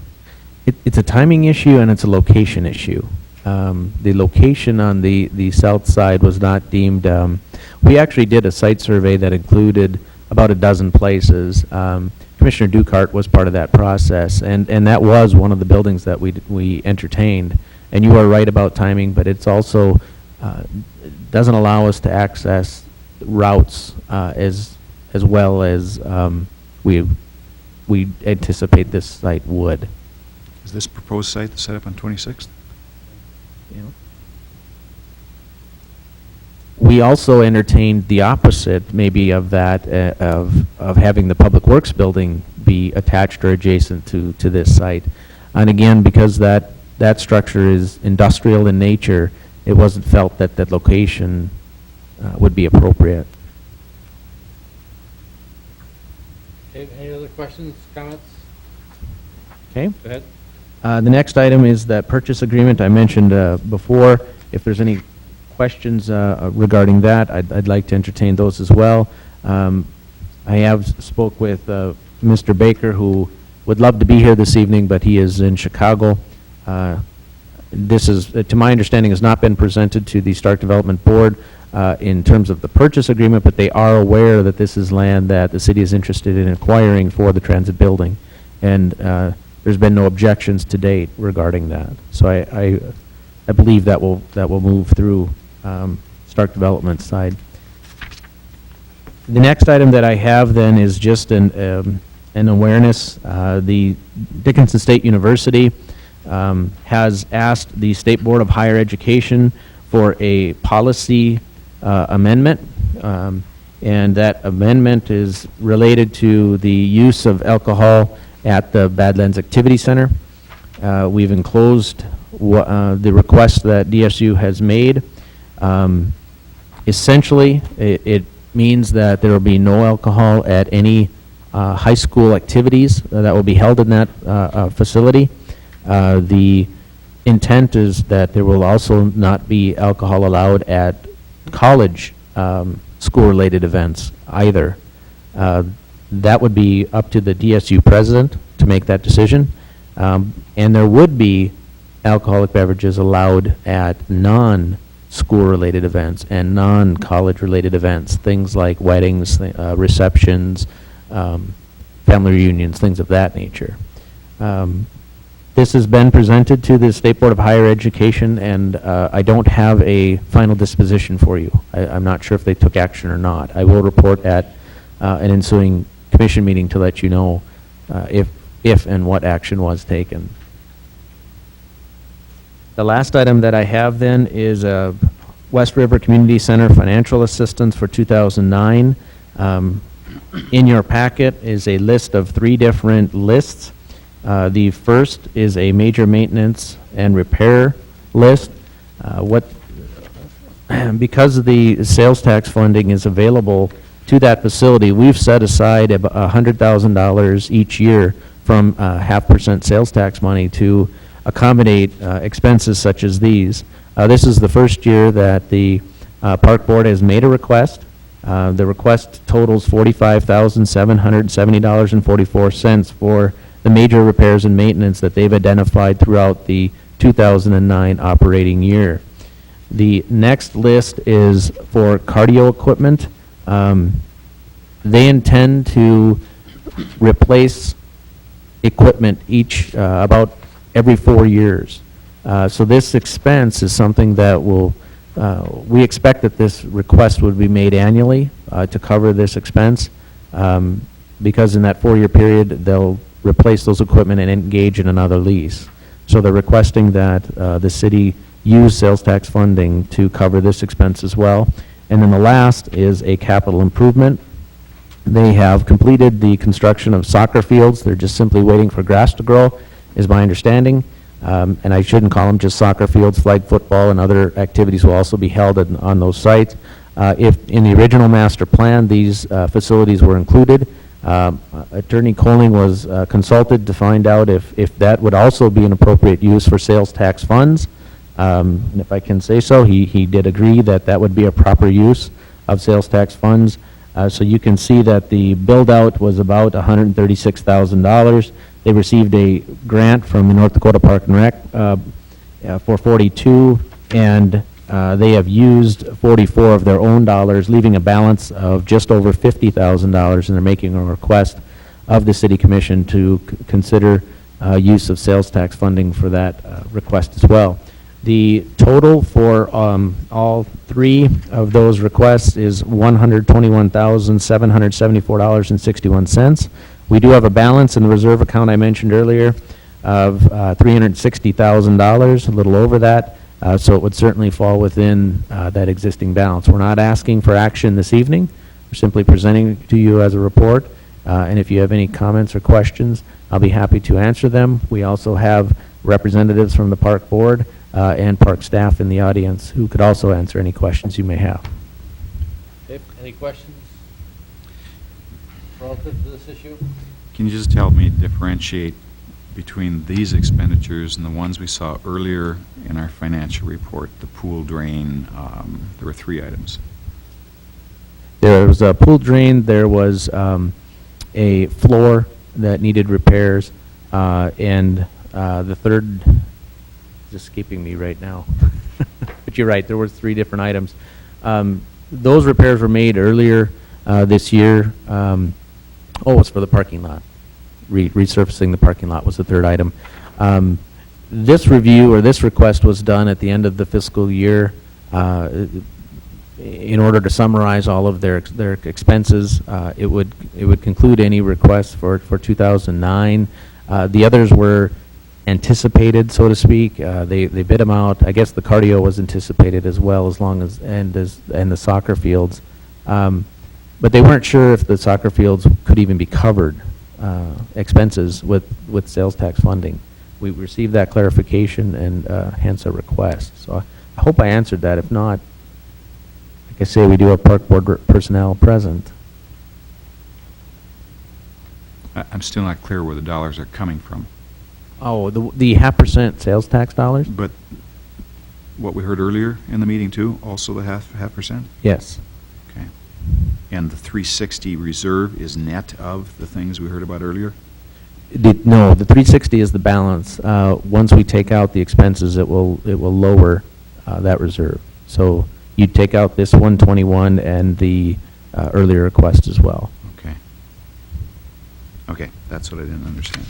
It's a timing issue and it's a location issue. The location on the south side was not deemed, we actually did a site survey that included about a dozen places. Commissioner Dukart was part of that process, and that was one of the buildings that we entertained. And you are right about timing, but it's also, doesn't allow us to access routes as well as we anticipate this site would. Is this proposed site set up on 26th? We also entertained the opposite, maybe, of that, of having the Public Works building be attached or adjacent to this site. And again, because that structure is industrial in nature, it wasn't felt that that location would be appropriate. Okay, any other questions, comments? Okay. Go ahead. The next item is that purchase agreement I mentioned before. If there's any questions regarding that, I'd like to entertain those as well. I have spoke with Mr. Baker, who would love to be here this evening, but he is in Chicago. This is, to my understanding, has not been presented to the Stark Development Board in terms of the purchase agreement, but they are aware that this is land that the city is interested in acquiring for the transit building. And there's been no objections to date regarding that. So I believe that will move through Stark Development side. The next item that I have then is just an awareness. The Dickinson State University has asked the State Board of Higher Education for a policy amendment, and that amendment is related to the use of alcohol at the Badlands Activity Center. We've enclosed the request that DSU has made. Essentially, it means that there will be no alcohol at any high school activities that will be held in that facility. The intent is that there will also not be alcohol allowed at college school-related events either. That would be up to the DSU president to make that decision. And there would be alcoholic beverages allowed at non-school-related events and non-college-related events, things like weddings, receptions, family reunions, things of that nature. This has been presented to the State Board of Higher Education, and I don't have a final disposition for you. I'm not sure if they took action or not. I will report at an ensuing commission meeting to let you know if and what action was taken. The last item that I have then is West River Community Center financial assistance for 2009. In your packet is a list of 3 different lists. The first is a major maintenance and repair list. Because the sales tax funding is available to that facility, we've set aside about $100,000 each year from 0.5% sales tax money to accommodate expenses such as these. This is the first year that the Park Board has made a request. The request totals $45,770.44 for the major repairs and maintenance that they've identified throughout the 2009 operating year. The next list is for cardio equipment. They intend to replace equipment about every 4 years. So this expense is something that we expect that this request would be made annually to cover this expense, because in that 4-year period, they'll replace those equipment and engage in another lease. So they're requesting that the city use sales tax funding to cover this expense as well. And then the last is a capital improvement. They have completed the construction of soccer fields. They're just simply waiting for grass to grow, is my understanding. And I shouldn't call them just soccer fields. Flag football and other activities will also be held on those sites. If in the original master plan, these facilities were included, Attorney Coling was consulted to find out if that would also be an appropriate use for sales tax funds. And if I can say so, he did agree that that would be a proper use of sales tax funds. So you can see that the build-out was about $136,000. They received a grant from the North Dakota Park and Rec for 42, and they have used 44 of their own dollars, leaving a balance of just over $50,000, and they're making a request of the City Commission to consider use of sales tax funding for that request as well. The total for all 3 of those requests is $121,774.61. We do have a balance in the reserve account I mentioned earlier of $360,000, a little over that, so it would certainly fall within that existing balance. We're not asking for action this evening. We're simply presenting it to you as a report, and if you have any comments or questions, I'll be happy to answer them. We also have representatives from the Park Board and Park staff in the audience who could also answer any questions you may have. Any questions relative to this issue? Can you just help me differentiate between these expenditures and the ones we saw earlier in our financial report, the pool drain? There were 3 items. There was a pool drain, there was a floor that needed repairs, and the third is escaping me right now. But you're right, there were 3 different items. Those repairs were made earlier this year. It's for the parking lot. Resurfacing the parking lot was the third item. This review, or this request, was done at the end of the fiscal year in order to summarize all of their expenses. It would conclude any requests for 2009. The others were anticipated, so to speak. They bid them out. I guess the cardio was anticipated as well, and the soccer fields. But they weren't sure if the soccer fields could even be covered, expenses with sales tax funding. We received that clarification and hence a request. So I hope I answered that. If not, like I say, we do have park board personnel present. I'm still not clear where the dollars are coming from. Oh, the 0.5% sales tax dollars? But what we heard earlier in the meeting too, also the half percent? Yes. Okay. And the 360 reserve is net of the things we heard about earlier? No, the 360 is the balance. Once we take out the expenses, it will lower that reserve. So you take out this 121 and the earlier request as well. Okay. Okay, that's what I didn't understand.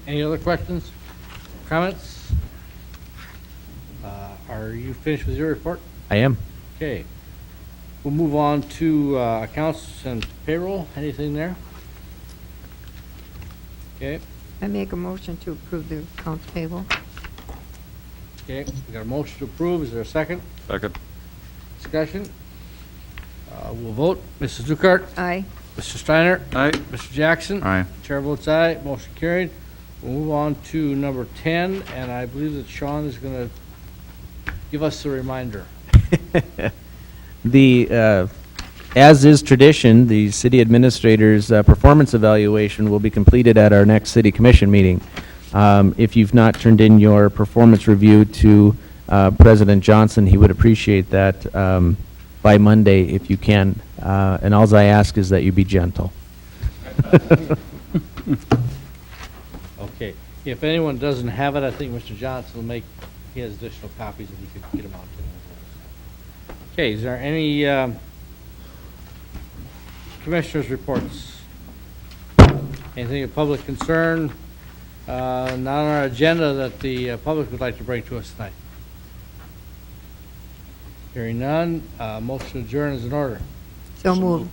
Any other questions, comments? Are you finished with your report? I am. Okay. We'll move on to accounts and payroll. Anything there? Okay, I make a motion to approve the accounts payable. okay. We got a motion to approve. Is there a second? Second. Discussion? We'll vote. Mrs. Dukart? Aye. Mr. Steiner? Aye. Mr. Jackson? Aye. Chair votes aye. Motion carried. We'll move on to number 10, and I believe that Sean is going to give us a reminder. As is tradition, the city administrator's performance evaluation will be completed at our next city commission meeting. If you've not turned in your performance review to President Johnson, he would appreciate that by Monday if you can. And alls I ask is that you be gentle. Okay. If anyone doesn't have it, I think Mr. Johnson will he has additional copies and he could get them out to them. Okay, is there any commissioners' reports? Anything of public concern, not on our agenda that the public would like to bring to us tonight? Hearing none, motion to adjourn is in order. So moved.